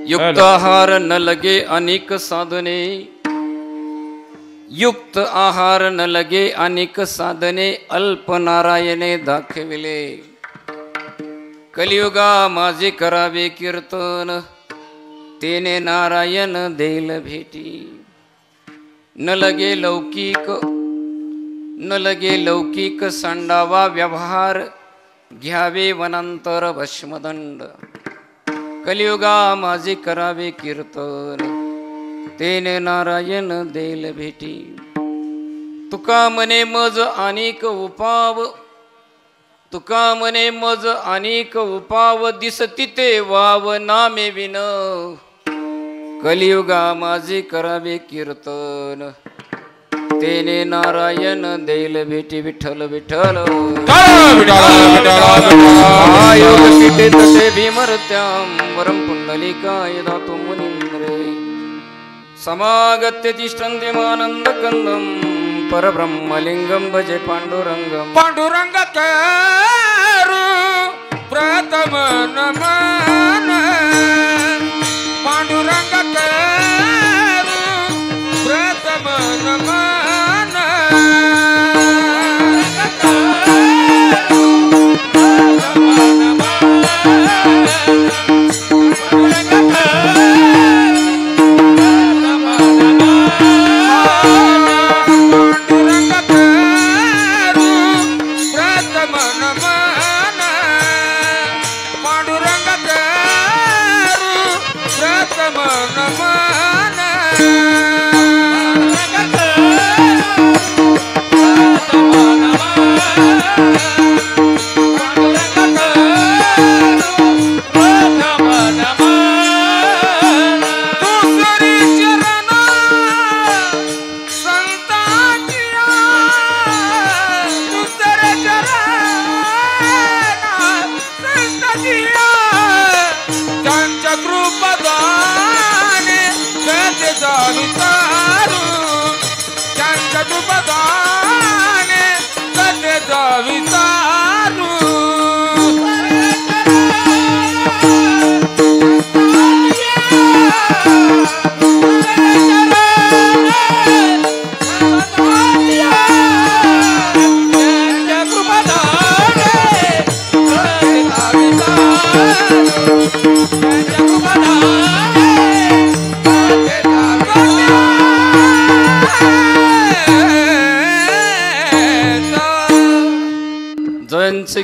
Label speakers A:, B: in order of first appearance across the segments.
A: युक्त आहार न लगे अनेक साधने, युक्त आहार न लगे अनेक साधने, अल्प नारायणे दाखविले. कलियुगा माझे करावे कीर्तन, तेने नारायण देईल भेटी. न लगे लौकिक, न लगे लौकिक सांडावा व्यवहार, घ्यावे वनांतर भस्मदंड. कलियुगा माझे करावे कीर्तन, तेने नारायण देईल भेटी. तुका मने मज अनेक उपाव, तुका मने मज अनेक उपाव, दिसती ते वाव नामे विन. कलियुगा माझे करावे कीर्तन, तेने नारायण देईल भेटी. विठ्ठल विठ्ठल योग पीठे तसे भीमरत्याम, वरम पुंडलिकाय दातु मुनींद्रे. समागत्य तिष्ठन्त्यमानंद कंदम, परब्रह्मलिंगम भजे पांडुरंगम.
B: पांडुरंग करू प्रथम नमन, पांडुरंग करू प्रथम नमन.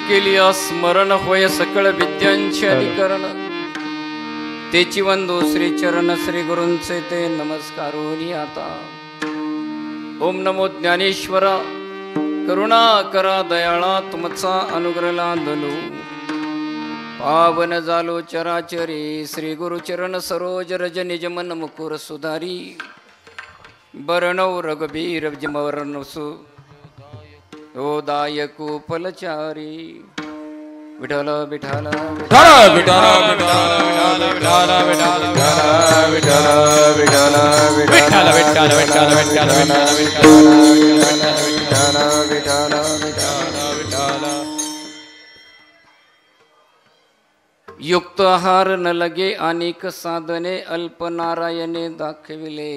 A: केली स्मरण होय सकळ विद्यांचे अधिकरण. तेची वंदो श्री चरण श्री गुरूंचे ते नमस्कारोनी आता. ओम नमो ज्ञानेश्वरा, करुणा करा दयाळा, तुमचा अनुग्रह लादलो. पावन झालो चराचरी, श्री गुरुचरण सरोज रज निज मन मुकुर सुधारी. बरणौ रघुबीर जमवर्णसु ओ दायको फलचारी. विठ्ठल विठ्ठल विठ्ठल विठ्ठल विठ्ठल विठ्ठल विठ्ठल विठ्ठल विठ्ठल विठ्ठल विठ्ठल विठ्ठल. युक्त आहार न लगे अनेक साधने, अल्प नारायणे दाखविले.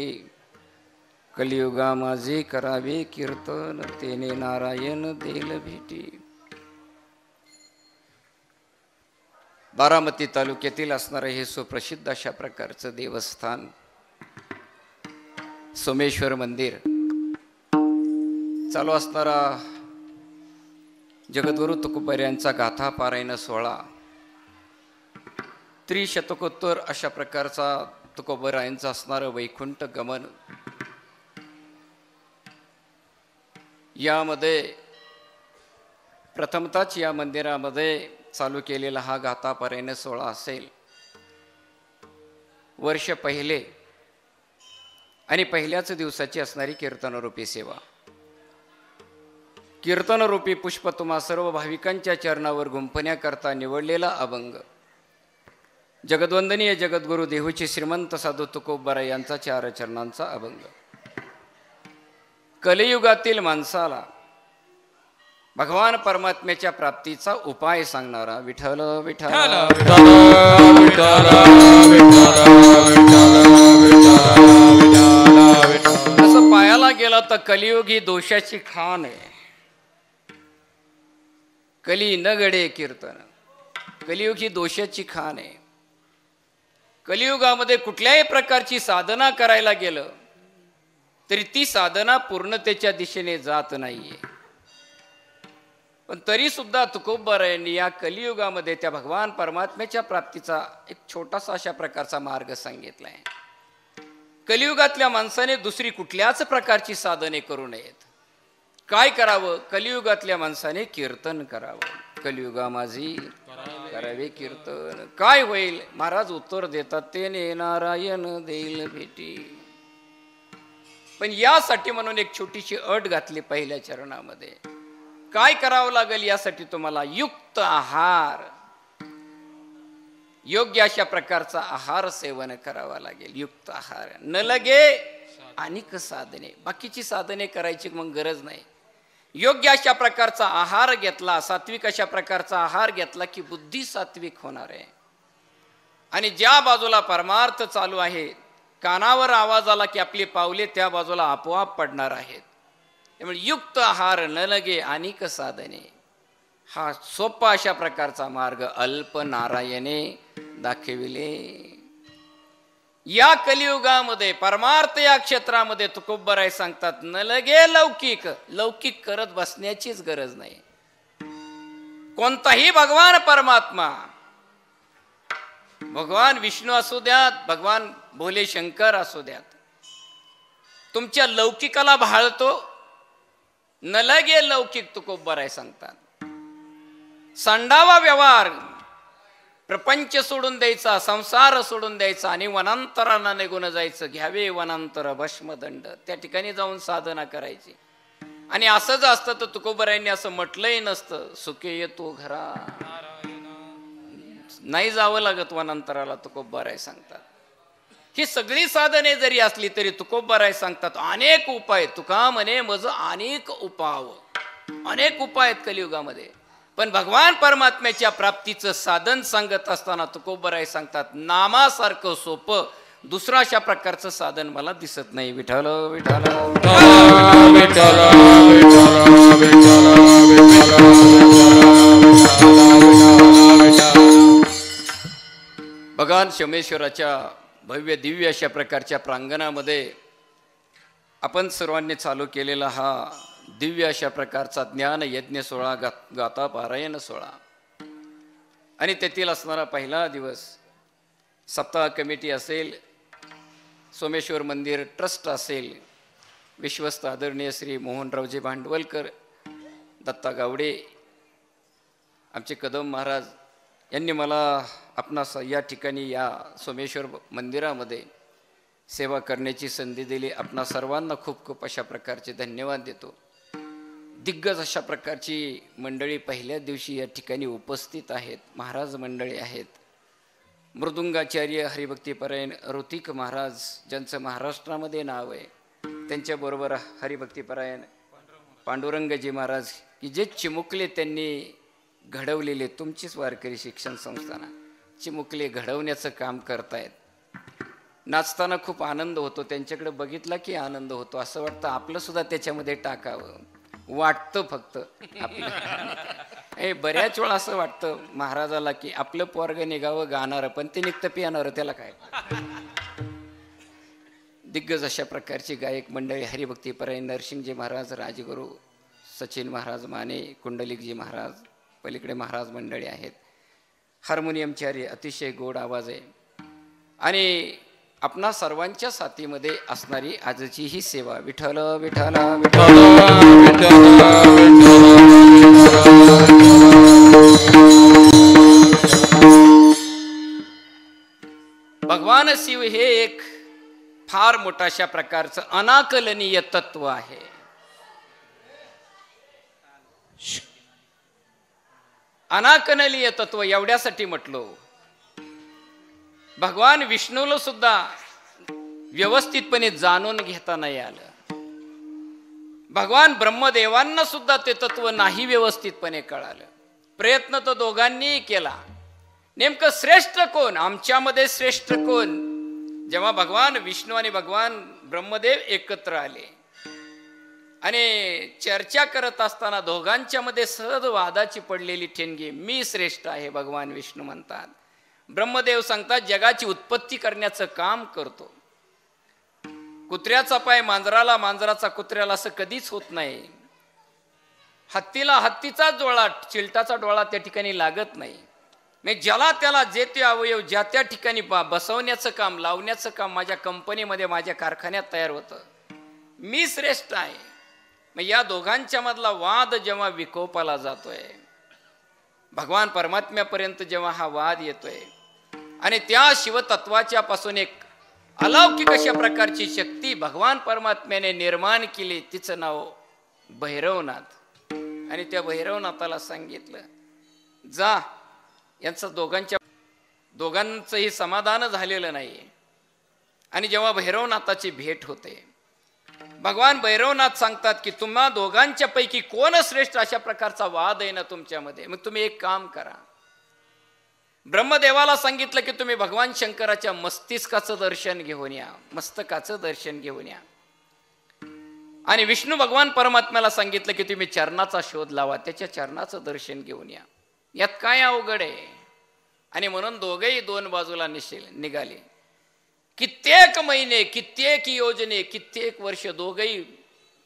A: कलियुगा माझे करावे कीर्तन, तेने नारायण देईल भेटी. बारामती तालुक्यातील असणारे हे सुप्रसिद्ध अशा प्रकारचं देवस्थान सोमेश्वर मंदिर. चालू असणारा जगद्गुरु तुकोबा यांचा गाथा पारायण सोहळा, त्रिशतकोत्तर अशा प्रकारचा तुकोबरायांचा असणारं वैकुंठ गमन. यामध्ये प्रथमतःच या मंदिरामध्ये चालू केलेला हा गाथा पारायण सोहळा असेल. वर्ष पहिले आणि पहिल्याच दिवसाची असणारी कीर्तनरूपी सेवा. कीर्तनरूपी पुष्प तुम्हा सर्व भाविकांच्या चरणावर गुंफण्याकरता निवडलेला अभंग. जगद्वंदनीय जगद्गुरु देहूचे श्रीमंत साधू तुकोबा यांचा 4 चरणांचा अभंग. कलियुगातील माणसाला भगवान परमात्म्याच्या प्राप्तीचा उपाय सांगणारा विठ्ठल विठ्ठल असं पायाला गेला तर कलियुगी दोषाची खाण आहे. कली न गडे कीर्तन, कलियुगी दोषाची खाण आहे. कलियुगामध्ये कुठल्याही प्रकारची साधना करायला गेलं तरी ती साधना पूर्णतेच्या दिशेने जात नाहीये. पण तरी सुद्धा तुकोबरायांनी या कलियुगामध्ये त्या भगवान परमात्म्याच्या प्राप्तीचा एक छोटासा अशा प्रकारचा मार्ग सांगितलाय. कलियुगातल्या माणसाने दुसरी कुठल्याच प्रकारची साधने करू नयेत. काय करावं? कलियुगातल्या माणसाने कीर्तन करावं. कलियुगा माझी करावे कीर्तन. काय होईल? महाराज उत्तर देतात, तेने नारायण देईल भेटी. पण यासाठी म्हणून एक छोटीशी अट घातली पहिल्या चरणामध्ये. काय करावं लागेल? यासाठी तुम्हाला युक्त आहार, योग्य अशा प्रकारचा आहार सेवन करावा लागेल. युक्त आहार, न लगे अनेक साधने. बाकीची साधने करायची मग गरज नाही. योग्य अशा प्रकारचा आहार घेतला, सात्विक अशा प्रकारचा आहार घेतला की बुद्धी सात्विक होणार आहे. आणि ज्या बाजूला परमार्थ चालू आहे, कानावर आवाज आला की आपली पावले त्या बाजूला आपोआप पडणार आहेत. त्यामुळे युक्त आहार, न लगे अनेक साधने, हा सोपा अशा प्रकारचा मार्ग अल्प नारायणे दाखविले. या कलियुगामध्ये परमार्थ या क्षेत्रामध्ये तुकोबराय सांगतात, न लगे लौकिक. लौकिक करत बसण्याचीच गरज नाही. कोणताही भगवान परमात्मा, भगवान विष्णू असू द्यात, भगवान भोले शंकर असू द्यात, तुमच्या लौकिकाला भाळतो. न लगे लौकिक तुकोबराय सांगतात. संडावा व्यवहार, प्रपंच सोडून द्यायचा, संसार सोडून द्यायचा आणि वनांतराला निघून जायचं. घ्यावे वनांतर भस्मदंड. त्या ठिकाणी जाऊन साधना करायची. आणि असंच असतं तर तुकोबरायांनी असं म्हटलंही नसतं, सुखे येतो घरा. नाही जावं लागत वनांतराला, तुकोबराय सांगतात. ही सगळी साधने जरी असली तरी तुकोबराय सांगतात अनेक उपाय. तुका म्हणे मज अनेक उपाव, अनेक उपाय आहेत कलियुगामध्ये. पण भगवान परमात्म्याच्या प्राप्तीचं साधन सांगत असताना तुकोबराय सांगतात, नामासारखं सोपं दुसरं अशा प्रकारचं साधन मला दिसत नाही. विठ्ठल विठ्ठल भगवान सोमेश्वराच्या भव्य दिव्य अशा प्रकारच्या प्रांगणामध्ये आपण सर्वांनी चालू केलेला हा दिव्य अशा प्रकारचा ज्ञान यज्ञ सोहळा, गाथा पारायण सोहळा आणि तेथील असणारा पहिला दिवस. सप्ताह कमिटी असेल, सोमेश्वर मंदिर ट्रस्ट असेल, विश्वस्त आदरणीय श्री मोहनरावजी भांडवलकर, दत्ता गावडे, आमचे कदम महाराज यांनी मला आपणास या ठिकाणी या सोमेश्वर मंदिरामध्ये सेवा करण्याची संधी दिली. आपणा सर्वांना खूप खूप अशा प्रकारचे धन्यवाद देतो. दिग्गज अशा प्रकारची मंडळी पहिल्या दिवशी या ठिकाणी उपस्थित आहेत. महाराज मंडळी आहेत. मृदुंगाचार्य हरिभक्तीपरायण ऋतिक महाराज, ज्यांचं महाराष्ट्रामध्ये नाव आहे, त्यांच्याबरोबर हरिभक्तीपरायण पांडुरंगजी महाराज, की जे चिमुकले त्यांनी घडवलेले, तुमचीच वारकरी शिक्षण संस्थाना चिमुकले घडवण्याचं काम करतायत. नाचताना खूप आनंद होतो, त्यांच्याकडे बघितला की आनंद होतो. असं वाटतं आपलं सुद्धा त्याच्यामध्ये टाकावं. वाटतं फक्त आपलं हे बऱ्याच वेळा असं वाटतं महाराजाला की आपलं पोरग निघावं गाणारं, पण ते निघतं पियाणारं, त्याला काय. दिग्गज अशा प्रकारची गायक मंडळी हरिभक्तीपरायण नरसिंहजी महाराज, राजगुरू सचिन महाराज माने, कुंडलिकजी महाराज, पलीकडे महाराज मंडळी आहेत. हार्मोनियमचार्य, अतिशय गोड आवाज आहे. आणि आपणा सर्वांच्या साथीमध्ये असणारी आजची ही सेवा. विठ्ठल विठ्ठल भगवान शिव हे एक फार मोठा अशा प्रकारचं अनाकलनीय तत्व आहे. अनाकलनीय तत्व एवढ्यासाठी म्हटलो, भगवान विष्णूला सुद्धा व्यवस्थितपणे जाणून घेता नाही आलं. भगवान ब्रह्मदेवांना सुद्धा ते तत्व नाही व्यवस्थितपणे कळालं. प्रयत्न तर दोघांनीही केला. नेमकं श्रेष्ठ कोण, आमच्यामध्ये श्रेष्ठ कोण? जेव्हा भगवान विष्णू आणि भगवान ब्रह्मदेव एकत्र आले आणि चर्चा करत असताना दोघांच्या मध्ये सहज वादाची पडलेली ठिणगी. मी श्रेष्ठ आहे भगवान विष्णू म्हणतात. ब्रह्मदेव सांगतात जगाची उत्पत्ती करण्याचं काम करतो. कुत्र्याचा पाय मांजराला, मांजराचा कुत्र्याला असं कधीच होत नाही. हत्तीला हत्तीचा डोळा, चिलटाचा डोळा त्या ठिकाणी लागत नाही. म्हणजे ज्याला त्याला जे ते अवयव ज्या त्या ठिकाणी बसवण्याचं काम, लावण्याचं काम माझ्या कंपनीमध्ये, माझ्या कारखान्यात तयार होतं. मी श्रेष्ठ आहे. मग या दोघांच्या मधला वाद जेव्हा विकोपाला जातोय, भगवान परमात्म्यापर्यंत जेव्हा हा वाद येतोय आणि त्या शिवतत्वाच्या पासून एक अलौकिक अशा प्रकारची शक्ती भगवान परमात्म्याने निर्माण केली, तिचं नाव भैरवनाथ. आणि त्या भैरवनाथाला सांगितलं जा, यांचं दोघांचंही समाधान झालेलं नाही. आणि जेव्हा भैरवनाथाची भेट होते, भगवान भैरवनाथ सांगतात की तुम्हा दोघांच्या पैकी कोण श्रेष्ठ, अशा प्रकारचा वाद आहे ना तुमच्यामध्ये. मग तुम्ही एक काम करा. ब्रह्मदेवाला सांगितलं की तुम्ही भगवान शंकराच्या मस्तिष्काचं दर्शन घेऊन या, मस्तकाचं दर्शन घेऊन या. आणि विष्णू भगवान परमात्म्याला सांगितलं की तुम्ही चरणाचा शोध लावा, त्याच्या चरणाचं दर्शन घेऊन या. यात काय अवघड आहे? आणि म्हणून दोघेही दोन बाजूला निघाले. कित्येक महिने, कित्येक योजने, कित्येक वर्ष दोघेही,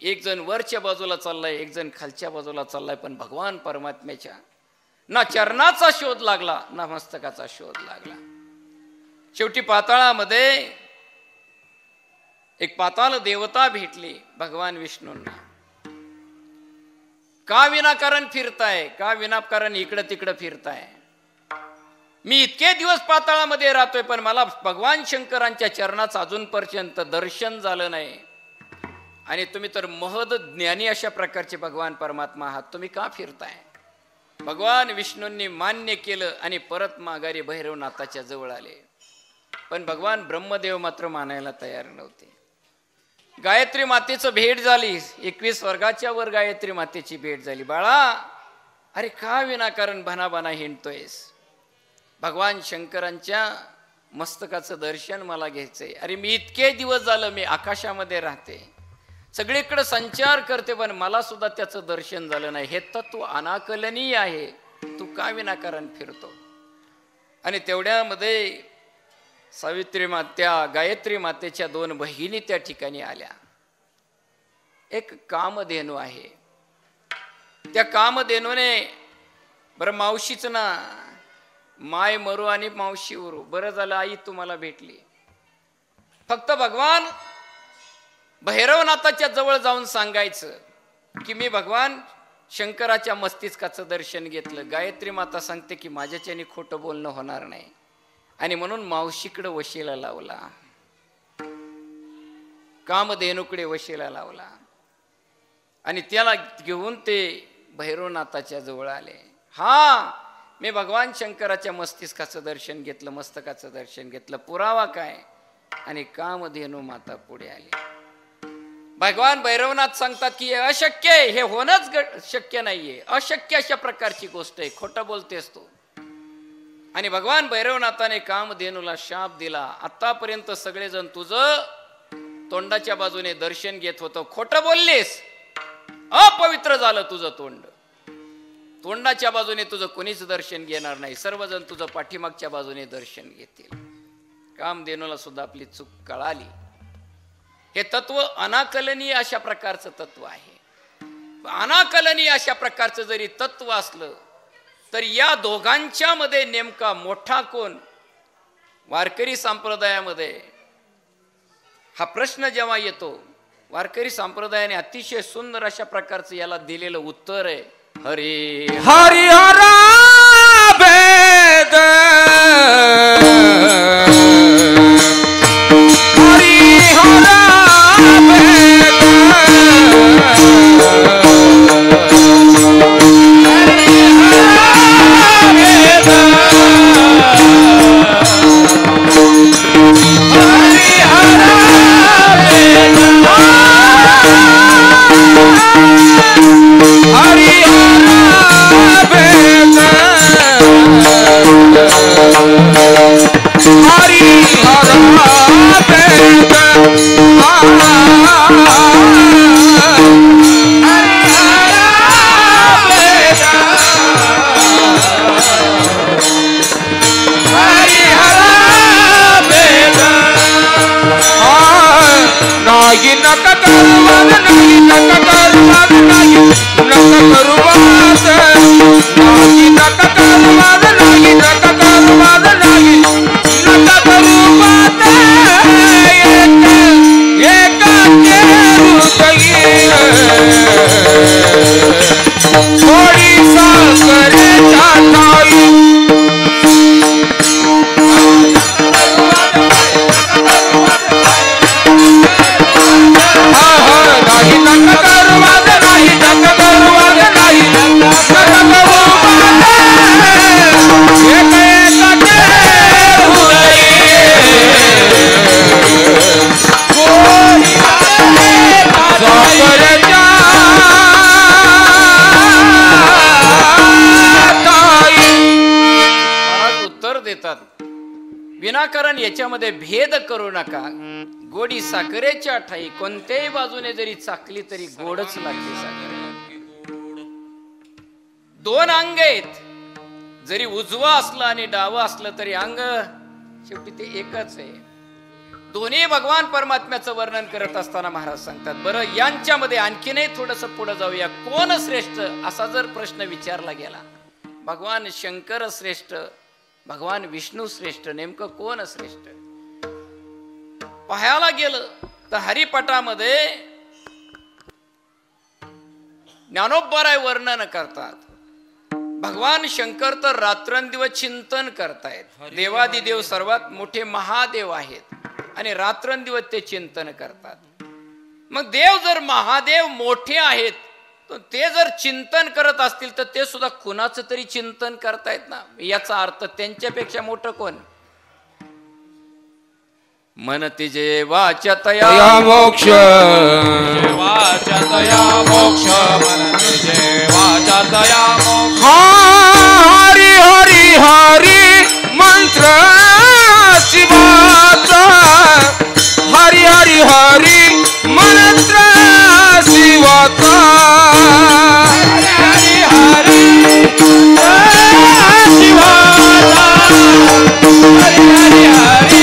A: एक जण वरच्या बाजूला चाललाय, एक जण खालच्या बाजूला चाललाय, पण भगवान परमात्म्याच्या ना चरणाचा शोध लागला ना मस्तकाचा शोध लागला. शेवटी पाताळामध्ये एक पाताळ देवता भेटली भगवान विष्णूंना. का विनाकारण फिरताय, का विनाकारण इकडं तिकडं फिरताय? मी इतके दिवस पाताळामध्ये राहतोय पण मला भगवान शंकरांच्या चरणाचं अजूनपर्यंत दर्शन झालं नाही. आणि तुम्ही तर महद ज्ञानी अशा प्रकारचे भगवान परमात्मा आहात, तुम्ही का फिरताय? भगवान विष्णूंनी मान्य केलं आणि परत माघारी भैरवनाथाच्या जवळ आले. पण भगवान ब्रह्मदेव मात्र मानायला तयार नव्हते. गायत्री मातेचं भेट झाली, 21 वर्गाच्या वर गायत्री मातेची भेट झाली. बाळा, अरे का विनाकारण भनाभना हिंडतोयस? भगवान शंकरांच्या मस्तकाचं दर्शन मला घ्यायचंय. अरे मी इतके दिवस झालं मी आकाशामध्ये राहते, सगळीकडे संचार करते, पण मला सुद्धा त्याचं दर्शन झालं नाही. हे तत्व अनाकलनीय आहे, तू का विनाकारण फिरतो? आणि तेवढ्यामध्ये सावित्री मात्या, गायत्री मातेच्या 2 बहिणी त्या ठिकाणी आल्या. एक कामधेनू आहे, त्या कामधेनूने, बरं मावशीच ना, माय मरू आणि मावशी उरू, बरं झालं आई तुम्हाला भेटली. फक्त भगवान भैरवनाथाच्या जवळ जाऊन सांगायचं की मी भगवान शंकराच्या मस्तिष्काचं दर्शन घेतलं. गायत्री माता सांगते की माझ्याच्याने खोटं बोलणं होणार नाही. आणि म्हणून मावशीकडे वशीला लावला, कामधेनूकडे वशीला लावला. आणि त्याला घेऊन ते भैरवनाथाच्या जवळ आले. हा, मी भगवान शंकराच्या मस्तिष्काचं दर्शन घेतलं, मस्तकाचं दर्शन घेतलं, पुरावा काय? आणि कामधेनू माता पुढे आली. भगवान भैरवनाथ सांगतात की हे अशक्य आहे, हे होणंच शक्य नाहीये, अशक्य अशा प्रकारची गोष्ट आहे, खोटं बोलतेस तू. आणि भगवान भैरवनाथाने कामधेनूला शाप दिला, आतापर्यंत सगळेजण तुझं तोंडाच्या बाजूने दर्शन घेत होतं, खोटं बोललीस, अपवित्र झालं तुझं तोंड, तोंडाच्या बाजूने तुझं कोणीच दर्शन घेणार नाही, सर्वजण तुझं पाठीमागच्या बाजूने दर्शन घेतील. कामधेनूला सुद्धा आपली चूक कळाली. हे तत्व अनाकलनीय अशा प्रकारचं तत्व आहे. अनाकलनीय अशा प्रकारचं जरी तत्व असलं तर या दोघांच्या मध्ये नेमका मोठा कोण? वारकरी संप्रदायामध्ये हा प्रश्न जेव्हा येतो, वारकरी संप्रदायाने अतिशय सुंदर अशा प्रकारचं याला दिलेलं उत्तर आहे. हरी
B: हरी हरा वेद हरी हरा वेद नाही नका करुवाद नाही नका करुवाद नाही नका करुवाद नाही नका करुवाद नाही नका करुवाद नाही नका करुवाद एक थोडी साखरेच्या ठाई नाही नका करुवाद नाही नका करुवाद नाही नका करुवाद एक
A: उत्तर देतात विनाकारण याच्यामध्ये भेद करू नका. गोडी साखरेच्या ठाई कोणत्याही बाजूने जरी चाकली तरी गोडच लागते साखर. दोन अंग आहेत, जरी उजवा असलं आणि डावं असलं तरी अंग शेवटी ते एकच आहे. दोन्ही भगवान परमात्म्याचं वर्णन करत असताना महाराज सांगतात, बरं यांच्यामध्ये आणखीनही थोडस पुढे जाऊया. कोण श्रेष्ठ असा जर प्रश्न विचारला गेला, भगवान शंकर श्रेष्ठ, भगवान विष्णू श्रेष्ठ, नेमकं कोण श्रेष्ठ पाहायला गेलं तर हरिपटामध्ये ज्ञानोबराय वर्णन करतात. भगवान शंकर तर रात्रंदिवस चिंतन करतायत. देवादिदेव सर्वात मोठे महादेव आहेत आणि रात्रंदिवस ते चिंतन करतात. मग देव जर महादेव मोठे आहेत तर ते जर चिंतन करत असतील तर ते सुद्धा कुणाचं तरी चिंतन करतायत ना. याचा अर्थ त्यांच्यापेक्षा मोठं कोण? मनती जेवाच्या तया
B: मोक्ष जेवाच्या तया मोक्ष मनती जेवाच्या तया मोक्ष. हरी हरी हरी मंत्र शिवाचा, हरी हरी हरी मंत्र शिवाचा, हरी हरी शिवाचा, हरी हरी हरी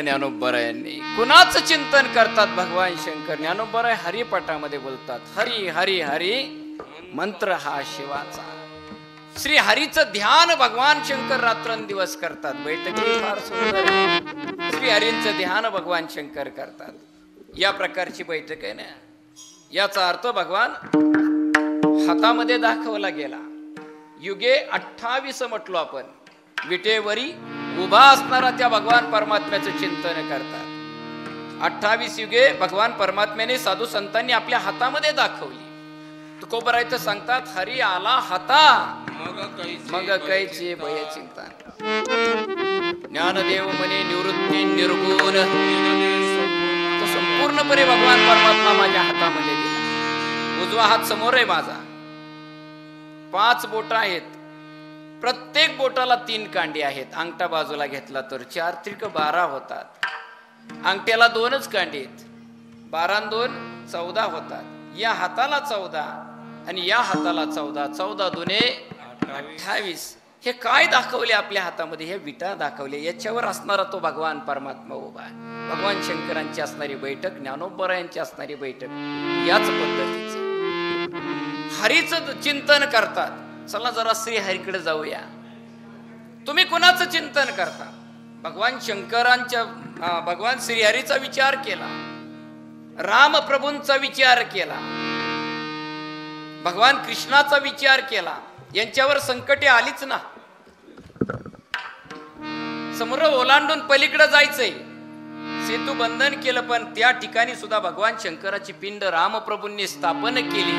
A: ज्ञानोबरायांनी. कुणाचं चिंतन करतात भगवान शंकर? ज्ञानोबराय हरिपटामध्ये बोलतात, हरी हरी हरी मंत्र हा शिवाचा. श्री हरीचं ध्यान भगवान शंकर रात्रंदिवस करतात. बैठकी फार सुंदर. श्री हरींचं ध्यान भगवान शंकर करतात. या प्रकारची बैठक आहे ना. याचा अर्थ भगवान हातामध्ये दाखवला गेला. युगे 28 म्हटलो आपण. विटेवरी उभा असणारा त्या भगवान परमात्म्याचं चिंतन करतात. 28 युगे भगवान परमात्म्याने साधू संतांनी आपल्या हातामध्ये दाखवली. तुकोबराय तर सांगतात, हरी आला हाता मग कैची भय चिंता. ज्ञानदेव म्हणे निवृत्ती निर्गुण. तो संपूर्णपणे भगवान परमात्मा माझ्या हातामध्ये दिला.
B: 5 हात समोर आहे माझा, 5 बोट आहेत,
A: प्रत्येक बोटाला 3 कांडी आहेत. अंगठा बाजूला घेतला तर 4 त्रिक 12 होतात. अंगठ्याला 2च कांडी आहेत. 12 आणि 2 14 होतात. या हाताला 14 आणि या हाताला 14, 14 दुने 28. हे काय दाखवले आपल्या हातामध्ये? हे विटा दाखवले. याच्यावर असणारा तो भगवान परमात्मा उभा आहे. भगवान शंकरांची असणारी बैठक, ज्ञानोबरायांची असणारी बैठक याच पद्धतीचे हरीचं चिंतन करतात. चला जरा श्री हरीकडे जाऊया. तुम्ही कुणाचं चिंतन करता? भगवान शंकरांच्या, भगवान श्रीहरीचा विचार केला, रामप्रभूंचा विचार केला, भगवान कृष्णाचा विचार केला. यांच्यावर संकटे आलीच ना. समुद्र ओलांडून पलीकडे जायचंय, सेतू बंधन केलं, पण त्या ठिकाणी सुद्धा भगवान शंकराची पिंड रामप्रभूंनी स्थापन केली.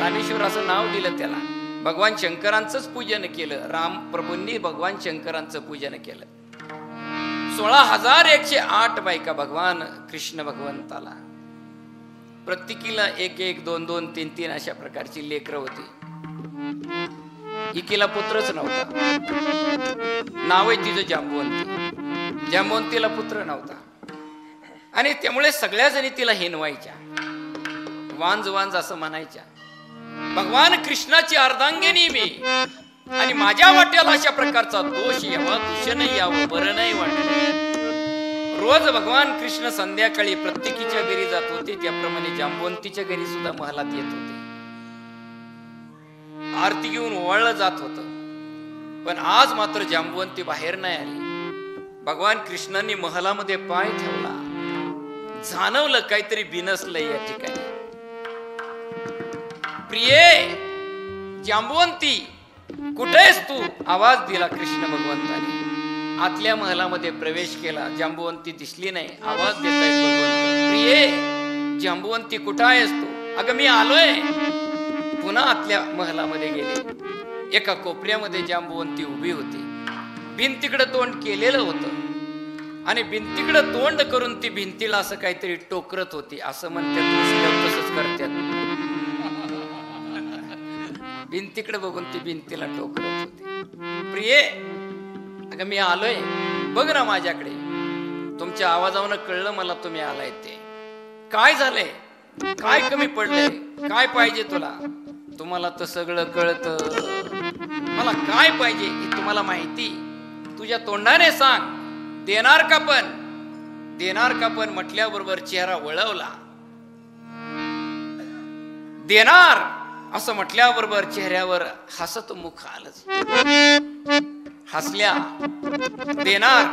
A: रामेश्वर असं नाव दिलं त्याला. भगवान शंकरांचंच पूजन केलं. रामप्रभूंनी भगवान शंकरांचं पूजन केलं. 16,108 बायका भगवान कृष्ण भगवंताला, प्रत्येकीला 1-1, 2-2, 3-3 अशा प्रकारची लेकरं होती. एकीला पुत्रच नव्हता. नाव आहे तिचं जांबुवंती. जांबुवंतीला पुत्र नव्हता आणि त्यामुळे सगळ्या जणी तिला हिनवायच्या, वांज वांज असं म्हणायच्या. भगवान कृष्णाची अर्धांगिनी मी आणि माझ्या वाट्याला अशा प्रकारचा दोष यावा, दूषण यावं, बरं नाही वाटत. रोज भगवान कृष्ण संध्याकाळी प्रत्येकीच्या घरी जात होते. त्याप्रमाणे जांबुवंतीच्या घरी सुद्धा महलात येत होते. आरती घेऊन ओवाळलं जात होतं. पण आज मात्र जांबुवंती बाहेर नाही आली. भगवान कृष्णांनी महलामध्ये पाय ठेवला. जाणवलं काहीतरी बिनसलंय या ठिकाणी. प्रिये जांबुवंती, कुठेस तू? आवाज दिला कृष्ण भगवंताने. आतल्या महलामध्ये प्रवेश केला. जांबुवंती दिसली नाही. आवाज देतायत भगवंत, प्रिये जांबुवंती कुठं आहेस तू? अगं मी आलोय. पुन्हा आतल्या महलामध्ये गेले. एका कोपऱ्यामध्ये जांबुवंती उभी होती. भिंतीकडे तोंड केलेलं होतं आणि भिंतीकडे तोंड करून ती भिंतीला असं काहीतरी टोकरत होती. असं म्हणतात, तसंच करतात. भिंतीकडे बघून ती भिंतीला टोकरत होती. प्रिये अगं मी आलोय, बघ ना माझ्याकडे. तुमच्या आवाजावरून कळलं मला तुम्ही आलाय ते. काय झालंय? काय कमी पडलंय? काय पाहिजे तुला? तुम्हाला तर सगळं कळतं. मला काय पाहिजे हे तुम्हाला माहिती. तुझ्या तोंडाने सांग. देणार का पण? देणार का पण म्हटल्याबरोबर चेहरा वळवला. देणार असं म्हटल्याबरोबर चेहऱ्यावर हसत मुख आलं. हसल्या. देणार.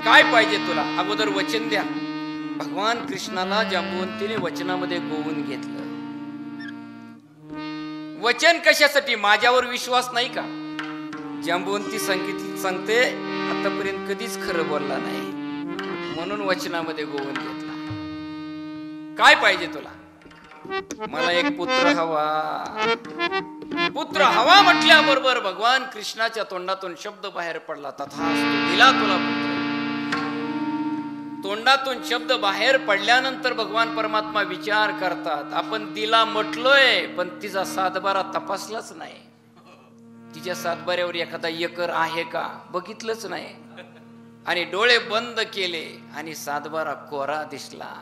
A: काय पाहिजे तुला? अगोदर वचन द्या. भगवान कृष्णाला जांबुवंतीने वचनामध्ये गोवून घेतलं. वचन कशासाठी? माझ्यावर विश्वास नाही का? जांबुवंती सांगते आतापर्यंत कधीच खरं बोलला नाही, म्हणून वचनामध्ये गोवून घेतला. काय पाहिजे तुला? मला एक पुत्र हवा. पुत्र हवा म्हटल्याबरोबर भगवान कृष्णाच्या तोंडातून शब्द बाहेर पडला, तथास्तु, दिला तुला पुत्र. तोंडातून शब्द बाहेर पडल्यानंतर भगवान परमात्मा विचार करतात, आपण दिला म्हटलोय पण तिचा सातबारा तपासलाच नाही. तिच्या सातबाऱ्यावर एखादा एकर आहे का बघितलंच नाही. आणि डोळे बंद केले आणि सातबारा कोरा दिसला.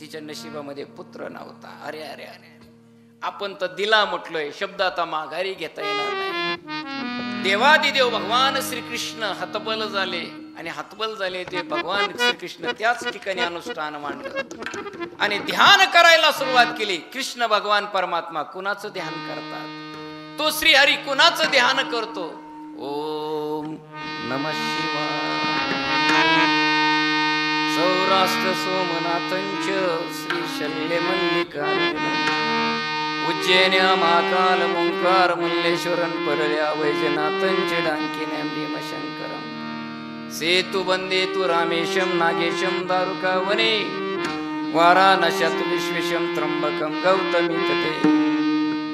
A: तिच्या नशिबामध्ये पुत्र नव्हता. अरे अरे अरे, आपण तर दिला म्हटलोय, शब्द आता माघारी घेता येणार नाही. देवादिदेव भगवान श्रीकृष्ण हतबल झाले आणि हतबल झाले ते भगवान श्रीकृष्ण त्याच ठिकाणी अनुष्ठान मांडलं आणि ध्यान करायला सुरुवात केली. कृष्ण भगवान परमात्मा कुणाचं ध्यान करतात? तो श्रीहरी कुणाचं ध्यान करतो? ओम नमः शिवाय. सौराष्ट्र सोमनाथंच श्री शल्य मल्लिकार्जुन उज्जैन्या महाकाल ओंकार मल्लेश्वरन परल्या वैजनाथंच डांकिन्यां भीमशंकरम सेतु वंदे तु रामेशम नागेशम दारुका वने वाराणस्यातु विश्वेशम त्र्यंबकम गौतमी तटे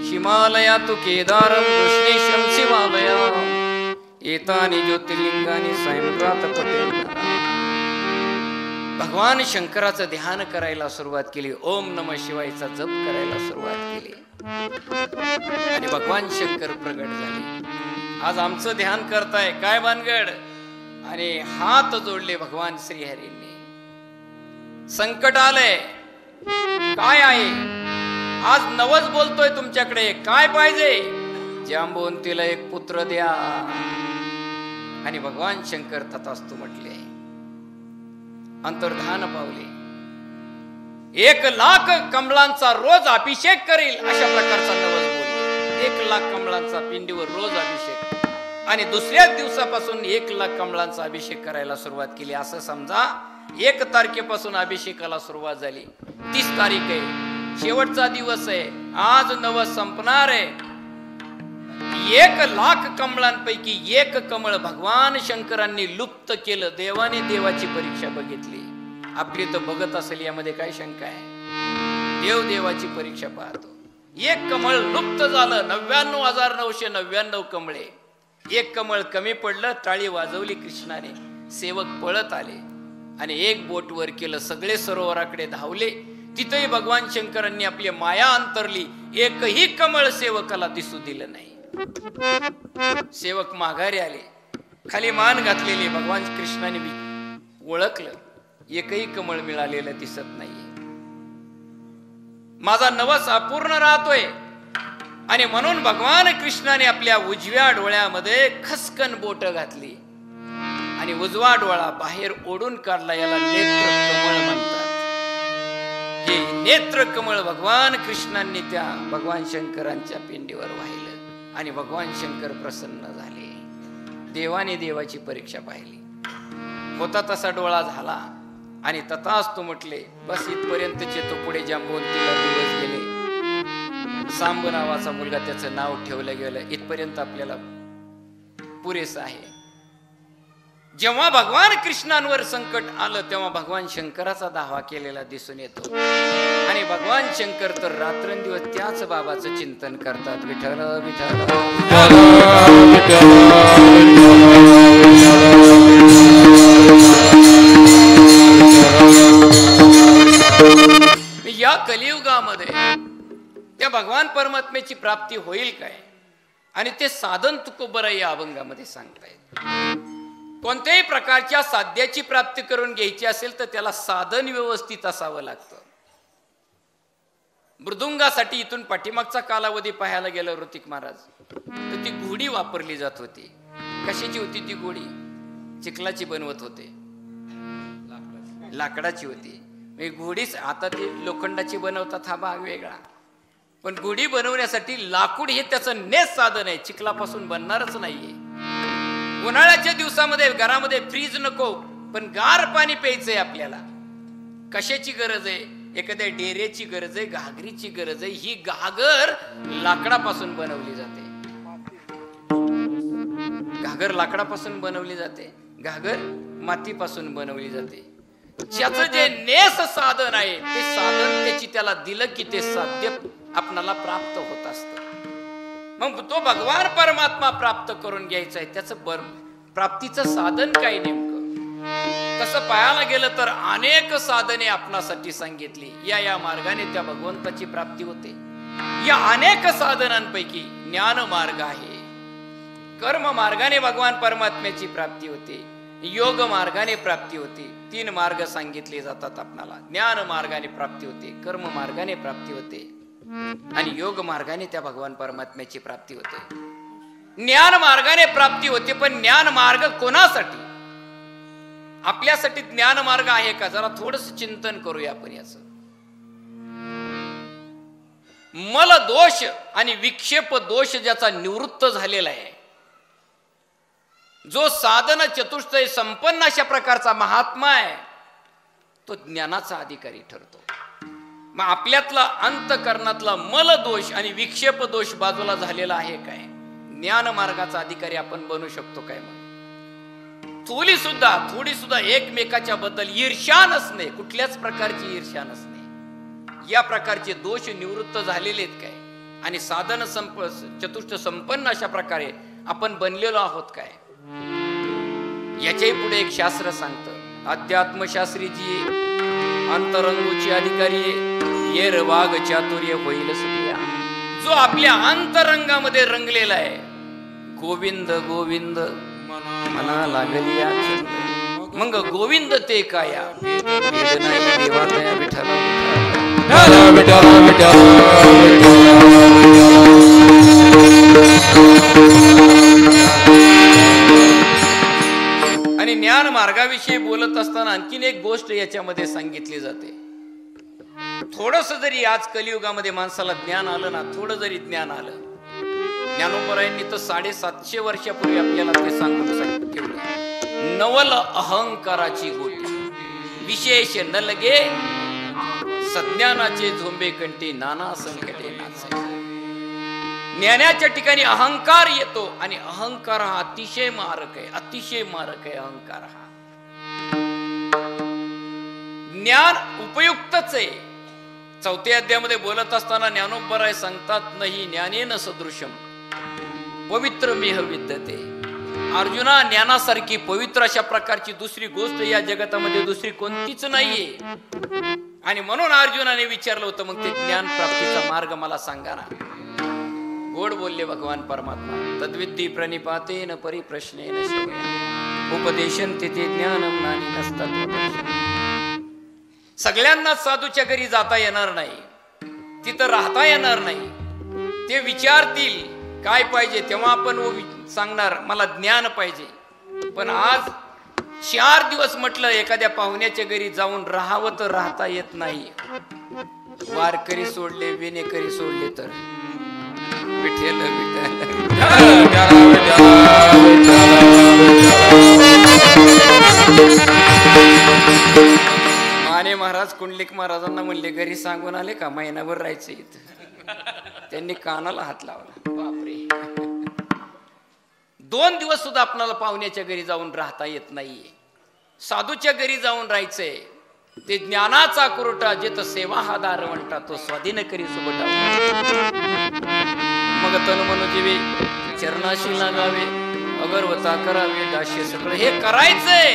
A: हिमालयातु केदारम कृष्णेशम शिवालया एतानि ज्योतिर्लिंगानि स्वयंप्रात पठेत्. भगवान शंकराचं ध्यान करायला सुरुवात केली. ओम नमः शिवायचा जप करायला सुरुवात केली आणि भगवान शंकर प्रगट झाले. आज आमचं ध्यान करताय काय भानगड? आणि हात जोडले भगवान श्रीहरींनी. संकट आलंय, काय आहे? आज नवस बोलतोय तुमच्याकडे, काय पाहिजे? जांबवंतीला एक पुत्र द्या. आणि भगवान शंकर तथास्तु म्हटले. अंतर्धान पावले. 1,00,000 कमळांचा रोज अभिषेक करील अशा प्रकारचा नवस बोलले. 1,00,000 कमळांचा पिंडीवर रोज अभिषेक. आणि दुसऱ्याच दिवसापासून 1,00,000 कमळांचा अभिषेक करायला सुरुवात केली. असं समजा 1 तारखेपासून अभिषेकाला सुरुवात झाली. 30 तारीख आहे, शेवटचा दिवस आहे. आज नवस संपणार आहे. 1,00,000 कमळांपैकी 1 कमळ भगवान शंकरांनी लुप्त केलं. देवाने देवाची परीक्षा बघितली. आपली तर बघत असेल, यामध्ये काय शंका आहे? देव देवाची परीक्षा पाहतो. 1 कमळ लुप्त झालं. 99,999 कमळे. 1 कमळ कमी पडलं. टाळी वाजवली कृष्णाने. सेवक पळत आले आणि 1 बोट वर केलं. सगळे सरोवराकडे धावले. तिथेही भगवान शंकरांनी आपली माया अंतरली. एकही कमळ सेवकाला दिसू दिलं नाही. सेवक माघारी आले. खाली मान घातलेली भगवान कृष्णाने ओळखलं. एकही कमळ मिळालेलं दिसत नाहीये. माझा नवस अपूर्ण राहतोय. आणि म्हणून भगवान कृष्णाने आपल्या उजव्या डोळ्यामध्ये खसकन बोट घातली आणि उजवा डोळा बाहेर ओढून काढला. याला नेत्र कमळ म्हणतात. हे नेत्र कमळ भगवान कृष्णांनी त्या भगवान शंकरांच्या पिंडीवर वाहिलं. आणि भगवान शंकर प्रसन्न झाले. देवाने देवाची परीक्षा पाहिली. होता तसा डोळा झाला. आणि तथास्तु म्हटले. बस इथपर्यंतचे. तो पुढे जांबवंतीला दिवस गेले. सांब नावाचा मुलगा, त्याचं नाव ठेवलं गेलं. इथपर्यंत आपल्याला पुरेसं आहे. जेव्हा भगवान कृष्णांवर संकट आलं तेव्हा भगवान शंकराचा दावा केलेला दिसून येतो. आणि भगवान शंकर तर रात्रंदिवस त्याच बाबाचं चिंतन करतात. विठ्ठल विठ्ठल. या कलियुगामध्ये त्या भगवान परमात्म्याची प्राप्ती होईल काय? आणि ते साधन तुकोबरा या अभंगामध्ये सांगतायत. कोणत्याही प्रकारच्या साध्याची प्राप्ती करून घ्यायची असेल तर त्याला साधन व्यवस्थित असावं लागतं. मृदुंगासाठी इथून पाठीमागचा कालावधी पाहायला गेलं ऋतिक महाराज, तर ती घोडी वापरली जात होती. कशाची होती ती घोडी? चिखलाची बनवत होते, लाकडाची होती. घोडीच आता ती लोखंडाची बनवतात, हा भाग वेगळा. पण घोडी बनवण्यासाठी लाकूड हे त्याचं नेस साधन आहे. चिखलापासून बनणारच नाहीये. उन्हाळ्याच्या दिवसामध्ये घरामध्ये फ्रीज नको, पण गार पाणी प्यायचंय आपल्याला. कशाची गरज आहे? एखाद्या डेऱ्याची गरज आहे, घागरीची गरज आहे. ही घागर लाकडापासून बनवली जाते. घागर लाकडापासून बनवली जाते. घागर मातीपासून बनवली जाते. ज्याचं जे नेस साधन आहे ते साधन त्याची त्याला दिलं की ते साध्य आपणाला प्राप्त होत असतं. मग तो भगवान परमात्मा प्राप्त करून घ्यायचा आहे. त्याचं प्राप्तीचं साधन काय नेमकं? तसं पाहायला गेलं तर अनेक साधने आपणासाठी सांगितली. या मार्गाने त्या भगवंताची प्राप्ती होते. या अनेक साधनांपैकी ज्ञान मार्ग आहे. कर्म मार्गाने भगवान परमात्म्याची प्राप्ती होते. योग मार्गाने प्राप्ती होते. 3 मार्ग सांगितले जातात आपणाला. ज्ञान मार्गाने प्राप्ती होते, कर्म मार्गाने प्राप्ती होते आणि योग मार्गाने त्या भगवान परमात्म्याची प्राप्ती होते. ज्ञान मार्गाने प्राप्ती होते, पण ज्ञान मार्ग कोणासाठी? आपल्यासाठी ज्ञान मार्ग आहे का? जरा थोडस चिंतन करूया आपण याचं. मल दोष आणि विक्षेप दोष ज्याचा निवृत्त झालेला आहे, जो साधन चतुष्टय संपन्न अशा प्रकारचा महात्मा आहे, तो ज्ञानाचा अधिकारी ठरतो. मग आपल्यातला अंतकरणातला मल दोष आणि विक्षेप दोष बाजूला झालेला आहे काय? ज्ञान मार्गाचा अधिकारी आपण बनू शकतो काय? मग थोडी सुद्धा एकमेकाच्या बद्दल ईर्ष्या नसणे, कुठल्याच प्रकारची ईर्ष्या नसणे, या प्रकारचे दोष निवृत्त झालेले आहेत काय? आणि साधन चतुष्ट संपन्न अशा प्रकारे आपण बनलेलो आहोत काय? याच्याही पुढे एक शास्त्र सांगतं. अध्यात्मशास्त्री जी अंतरंगूची अधिकारी येर वाघ चातुर्य होईल सुखिया. जो आपल्या अंतरंगामध्ये रंगलेला आहे, गोविंद गोविंद मना लागली आचंद. मग गोविंद ते काया भेद नाही देवा तया विठ्ठला आणि ज्ञान मार्गाविषयी बोलत असताना आणखीन एक गोष्ट याच्यामध्ये सांगितली जाते. थोडस जरी आज कलियुगामध्ये माणसाला ज्ञान आलं ना, थोडं जरी ज्ञान आलं, ज्ञानोबरायांनी तर 750 वर्षापूर्वी आपल्याला ते सांगून ठेवलं. नवल अहंकाराची गोटी विशेष न लगे सज्ञानाचे झोंबे कंठी नाना संकटे नाचे. ज्ञानाच्या ठिकाणी अहंकार येतो आणि अहंकार हा अतिशय मारक आहे, अतिशय मारक आहे अहंकार हा. ज्ञान उपयुक्तच आहे. 4थ्या अध्यायामध्ये बोलत असताना ज्ञानोबराय सांगतात, नाही ज्ञानेन सदृशम पवित्र मेह विद्यते. अर्जुना, ज्ञानासारखी पवित्र अशा प्रकारची दुसरी गोष्ट या जगतामध्ये दुसरी कोणतीच नाहीये. आणि म्हणून अर्जुनाने विचारलं होतं, मग ते ज्ञान प्राप्तीचा मार्ग मला सांगा ना. गोड बोलले भगवान परमात्मा, तद्विद्धी प्रणिपातेन परिप्रश्नेन श्रवणेन उपदेशन्ति ते ज्ञानम नानी नसतात. सगळ्यांना साधूच्या घरी जाता येणार नाही, तिथं राहता येणार नाही. ते विचारतील काय पाहिजे, तेव्हा आपण सांगणार मला ज्ञान पाहिजे. पण आज 4 दिवस म्हटलं एखाद्या पाहुण्याच्या घरी जाऊन राहावं तर राहता येत नाही. वारकरी सोडले, विनेकरी सोडले तर विठ्ठल माने महाराज कुंडलिक महाराजांना म्हणले, घरी सांगून आले का महिनाभर राहायचं इथं. त्यांनी कानाला हात लावला. बापरे, 2 दिवस सुद्धा आपल्याला पाहुण्याच्या घरी जाऊन राहता येत नाहीये. साधूच्या घरी जाऊन राहायचंय. ते ज्ञानाचा कुरटा जेत सेवा हा दार म्हणता, तो स्वाधीन करी सुबटा. मग तन मनोजीवे चरणाशी लागावे, अगरवता करावे, दास्य सगळं हे करायचंय.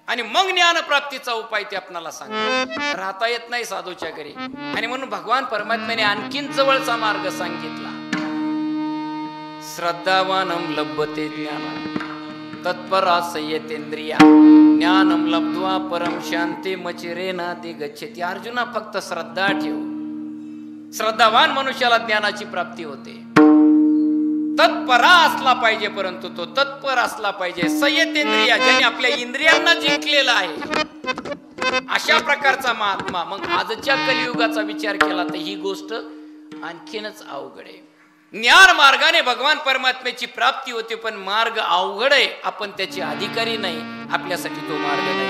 A: आणि मग ज्ञान प्राप्तीचा उपाय ते आपल्याला सांगा. राहता येत नाही साधूच्या घरी. आणि म्हणून भगवान परमात्म्याने आणखीन जवळचा मार्ग सांगितला. श्रद्धावानम लभते ज्ञान तत्परा संयतेंद्रिया ज्ञानम लब्ध्वा परम शांती मचिरेनाति गच्छति. अर्जुना, फक्त श्रद्धा ठेव. श्रद्धावान मनुष्याला ज्ञानाची प्राप्ती होते. तत्परा असला पाहिजे, परंतु तो तत्पर असला पाहिजे. संयतेंद्रिया, ज्याने आपल्या इंद्रियांना जिंकलेला आहे, अशा प्रकारचा महात्मा. मग आजच्या कलियुगाचा विचार केला तर ही गोष्ट आणखीनच अवघड आहे. ज्ञान मार्गाने भगवान परमात्म्याची प्राप्ती होते, पण मार्ग अवघड आहे. आपण त्याचे अधिकारी नाही, आपल्यासाठी तो मार्ग नाही.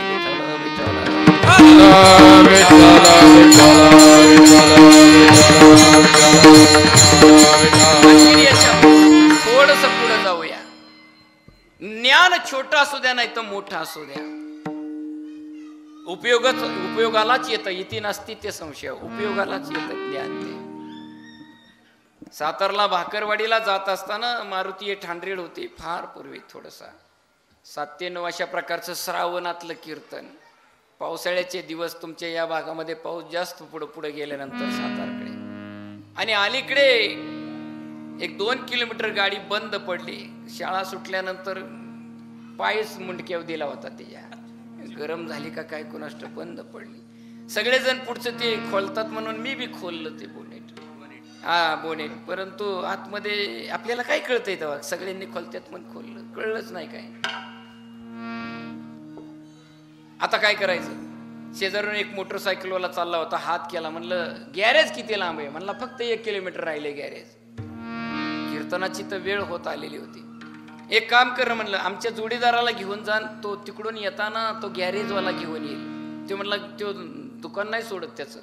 A: थोडस पुढे जाऊया. ज्ञान छोटा असू द्या नाही तर मोठा असू द्या, उपयोगालाच येतं. इति नसती ते संशय, उपयोगालाच येतं ज्ञान. ते सातारला भाकरवाडीला जात असताना मारुती ठांड्रेड होती फार पूर्वी, थोडसा 7 ते 9 अशा प्रकारचं श्रावणातलं कीर्तन. पावसाळ्याचे दिवस तुमच्या या भागामध्ये पाऊस जास्त पुढे गेल्यानंतर सातारकडे. आणि अलीकडे 1-2 किलोमीटर गाडी बंद पडली. शाळा सुटल्यानंतर पायच मुंडक्यावर दिला होता. त्याच्या गरम झाली का काय कोणाष्ट बंद पडली. सगळेजण पुढचं ते खोलतात म्हणून मी बी खोललं ते बोनेट. बोनेट. परंतु आतमध्ये आपल्याला काय कळतंय तेव्हा, सगळ्यांनी खोलत्यात म्हणून खोललं, कळलंच नाही काय. आता काय करायचं. शेजारून एक मोटरसायकलवाला चालला होता, हात केला. म्हणलं गॅरेज किती लांब आहे. म्हणला फक्त 1 किलोमीटर राहिले गॅरेज. कीर्तनाची तर वेळ होत आलेली होती. एक काम कर म्हणलं, आमच्या जोडीदाराला घेऊन जा, तो तिकडून येताना तो गॅरेजवाला घेऊन येईल. ते म्हणला तो दुकान नाही सोडत त्याचं,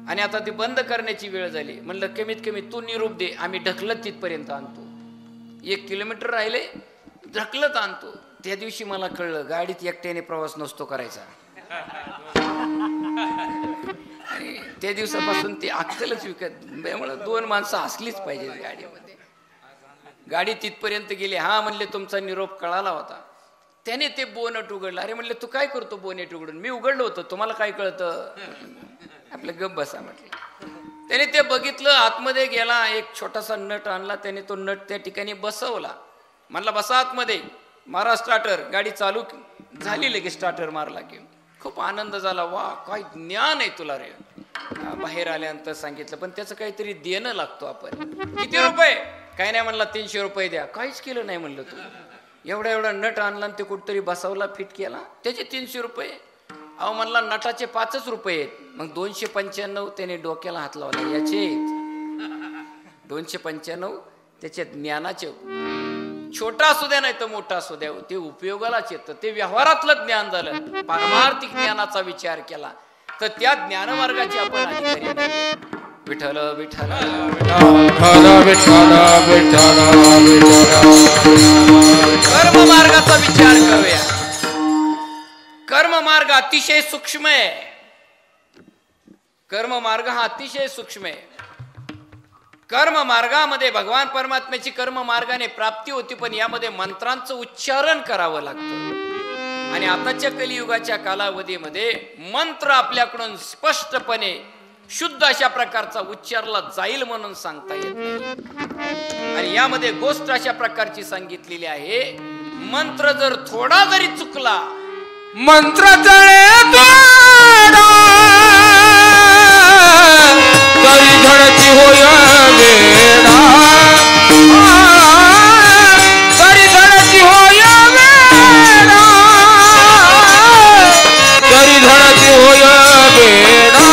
A: आणि आता ती बंद करण्याची वेळ झाली. म्हणलं कमीत कमी तू निरोप दे, आम्ही ढकलत तिथपर्यंत आणतो. 1 किलोमीटर राहिले, ढकलत आणतो. त्या दिवशी मला कळलं गाडीत एकट्याने प्रवास नसतो करायचा. आणि त्या दिवसापासून ती अक्कलच विकत. त्यामुळे 2 माणसं असलीच पाहिजे गाडीमध्ये. गाडी तिथपर्यंत गेली. हा म्हणले तुमचा निरोप कळाला होता. त्याने ते बोनेट उघडलं. अरे म्हणले तू काय करतो बोनेट उघडून. मी उघडलं होतं, तुम्हाला काय कळतं. आपलं गप बसा म्हटलं. ते त्याने ते बघितलं, आतमध्ये गेला, एक छोटासा नट आणला, त्याने तो नट त्या ठिकाणी बसवला. म्हणला बसा आतमध्ये, मारा स्टार्टर. गाडी चालू झाली, लगेच स्टार्टर मारला की खूप आनंद झाला. वा काय ज्ञान आहे तुला रे. बाहेर आल्यानंतर सांगितलं, पण त्याचं काहीतरी देणं लागतो आपण. किती रुपये? काय नाही म्हणला, 300 रुपये द्या. काहीच केलं नाही म्हणलं तू. एवढा नट आणला आणि ते कुठतरी बसवला, फिट केला, त्याचे 300 रुपये. अहो म्हणला नटाचे 5 रुपये आहेत. मग 295 त्याने डोक्याला हात लावला. याचे 295 त्याच्या ज्ञानाचे. छोटा असू द्या नाही तर मोठा असू द्या, ते उपयोगालाच येतं. ते व्यवहारातलं ज्ञान झालं. पारमार्थिक ज्ञानाचा विचार केला तर त्या ज्ञानमार्गाची आपण अधिकारी नाही. विठ्ठल विठ्ठल कर्म मार्गाचा विचार करूया. कर्म मार्ग अतिशय सूक्ष्म आहे. कर्म मार्ग हा अतिशय सूक्ष्म आहे. कर्म मार्गामध्ये भगवान परमात्म्याची कर्म मार्गाने प्राप्ती होती, पण यामध्ये मंत्रांचं उच्चारण करावं लागतं. आणि आताच्या कलियुगाच्या कालावधीमध्ये मंत्र आपल्याकडून स्पष्टपणे शुद्ध अशा प्रकारचा उच्चारला जाईल म्हणून सांगता येत नाही. आणि यामध्ये गोष्ट अशा प्रकारची सांगितलेली आहे, मंत्र जर थोडा जरी चुकला,
B: मंत्र जळे तोडा तरी धडची होय वेडा, तरी धडची होय वेडा, तरी धडची होय वेडा.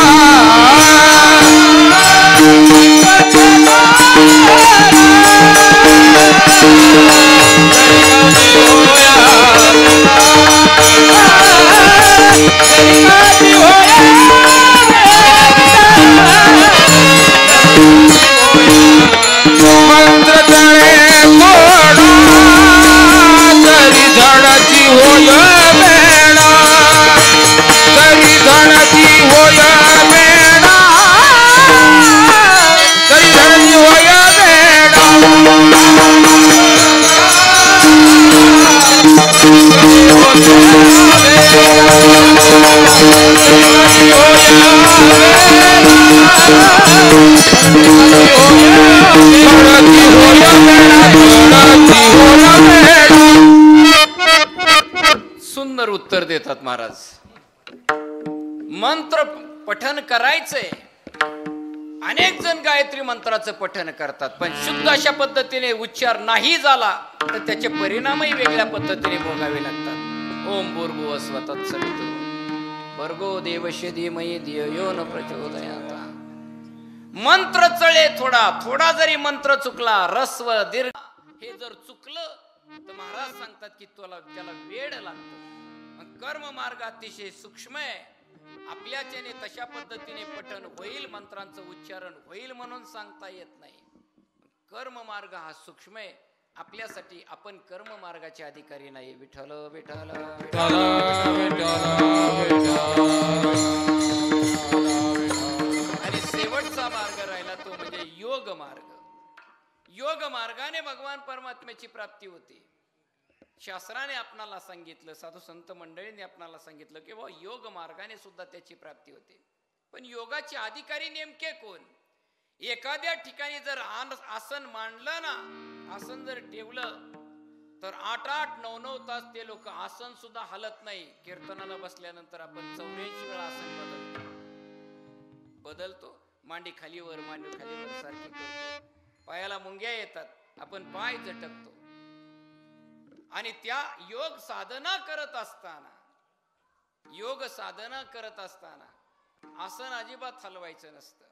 B: मंत्र तळे कोडा तरी धडची होय वेडा, तरी धडची होय वेडा, तरी धडची होय वेडा.
A: सुंदर उत्तर देतात महाराज. मंत्र पठन करायचंय. अनेक जण गायत्री मंत्राचं पठन करतात, पण शुद्ध अशा पद्धतीने उच्चार नाही झाला तर त्याचे परिणामही वेगळ्या पद्धतीने भोगावे लागतात. ओम भूर्भुवः स्वः तत्सवितुर्वरेण्यं भर्गो देवस्य धीमहि धियो यो न प्रचोदयात्. मंत्र चळे थोडा जरी मंत्र चुकला, रस्व दीर्घ हे जर चुकलं तर महाराज सांगतात की त्याला वेड लागतं. कर्म मार्ग अतिशय सूक्ष्म आहे. आपल्याच्याने तशा पद्धतीने पठन होईल, मंत्रांचं उच्चारण होईल म्हणून सांगता येत नाही. कर्म मार्ग हा सूक्ष्म आहे. आपल्यासाठी आपण कर्म मार्गाचे अधिकारी नाही. विठ्ठल विठ्ठल आणि शेवटचा मार्ग राहिला तो म्हणजे योग मार्ग. योग मार्गाने भगवान परमात्म्याची प्राप्ती होते. शास्त्राने आपणाला सांगितलं, साधू संत मंडळीने आपणाला सांगितलं की बाबा योग मार्गाने सुद्धा त्याची प्राप्ती होते. पण योगाचे अधिकारी नेमके कोण? एखाद्या ठिकाणी जर आसन मांडलं ना, आसन जर ठेवलं तर 8-8, 9-9 तास ते लोक आसन सुद्धा हलत नाही. कीर्तनाला बसल्यानंतर आपण 84 वेळा आसन बदलतो. मांडी खालीवर मांडी खालीवर सारखी करतो. पायाला मुंग्या येतात, आपण पाय झटकतो. आणि त्या योग साधना करत असताना आसन अजिबात हलवायचं नसतं.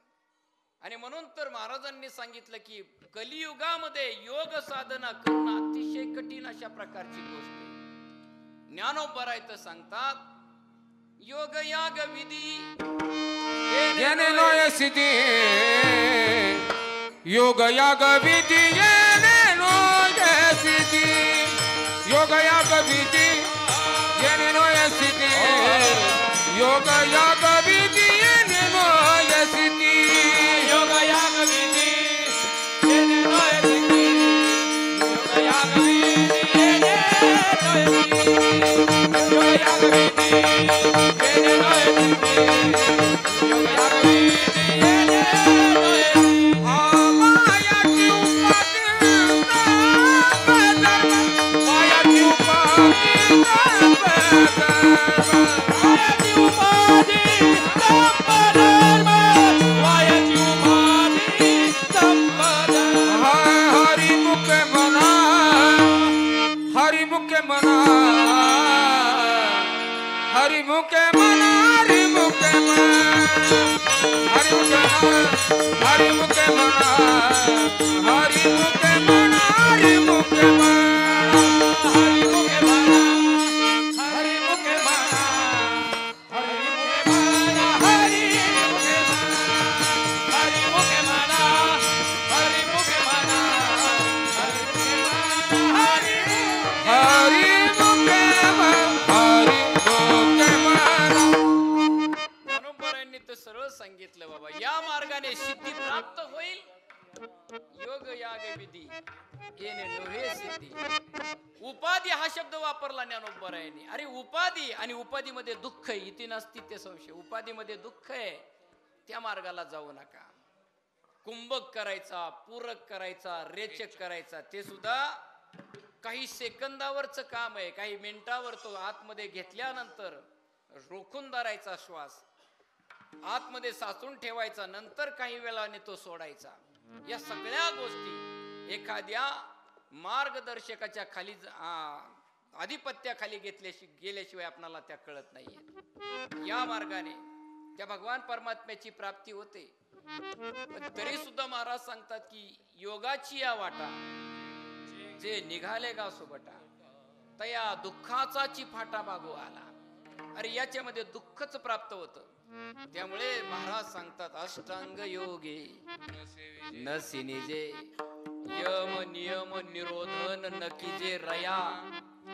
A: आणि म्हणून तर महाराजांनी सांगितलं की कलियुगामध्ये योग साधना करणं अतिशय कठीण अशा प्रकारची गोष्ट आहे. ज्ञानोबरायत सांगतात, योग याग विधी
B: येणे नोय सिद्धी, योग याग विधी येणे नोय सिद्धी, योग याग विधी येणे नोय सिद्धी, योग याग विधी येणे नोय सिद्धी, योग याग विधी येणे नोय सिद्धी, योग याग विधी येणे नोय सिद्धी, योग याग विधी येणे नोय सिद्धी, योग याग विधी येणे नोय हरिमुखे म्हणा हरिमुखे म्हणा हरिमुखे म्हणा हरिमुखे म्हणा हरिमुखे म्हणा हरिमुखे म्हणा हरिमुखे म्हणा हरिमुखे म्हणा हरिमुखे म्हणा हरिमुखे म्हणा
A: ज्ञानोबांनी तर सरळ सांगितलं बाबा या मार्गाने सिद्धी प्राप्त होईल योग याग विधी येणे नव्हे सिद्धी उपाधी हा शब्द वापरला ज्ञानोबांनी अरे उपाधी आणि उपाधीमध्ये दुःख आहे इति नास्ति ते संशय उपाधीमध्ये दुःख आहे त्या मार्गाला जाऊ नका कुंभक करायचा पूरक करायचा रेचक करायचा ते सुद्धा काही सेकंदावरच काम आहे काही मिनिटावर तो आतमध्ये घेतल्यानंतर रोखून धरायचा श्वास आतमध्ये साचून ठेवायचा नंतर काही वेळाने तो सोडायचा या सगळ्या गोष्टी एखाद्या मार्गदर्शकाच्या खाली आधिपत्याखाली गेल्याशिवाय आपणाला त्या कळत नाहीये या मार्गाने त्या भगवान परमात्म्याची प्राप्ती होते पण तरी सुद्धा महाराज सांगतात की योगाची या वाटा जे निघाले गा सोबटा तया दुःखाचाची फाटा मागू आला अरे याच्यामध्ये दुःखच प्राप्त होतं त्यामुळे महाराज सांगतात अष्टांग योगे नसिनी जे यम नियम निरोधन नकीजे रया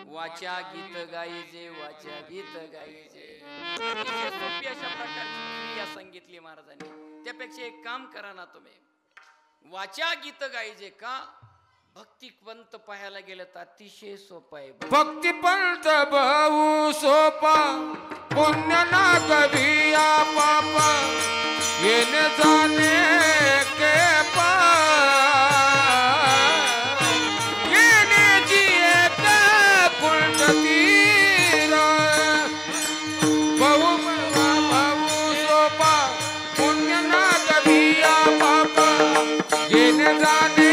A: वाचा गीत गायजे वाचा गीत गायजे सोपी अशा प्रकारची क्रिया सांगितली महाराजांनी त्यापेक्षा एक काम करा ना तुम्ही वाचा गीत गायजे का भक्तिपंत पाहायला गेलं तर अतिशय सोपं आहे
B: भक्तिपंत बहु सोपा पुण्य ना कभिया पापा येने जाने के येने जिए का कुंडतीर बहु सोपा पुण्य ना कभिया पापा येने जाने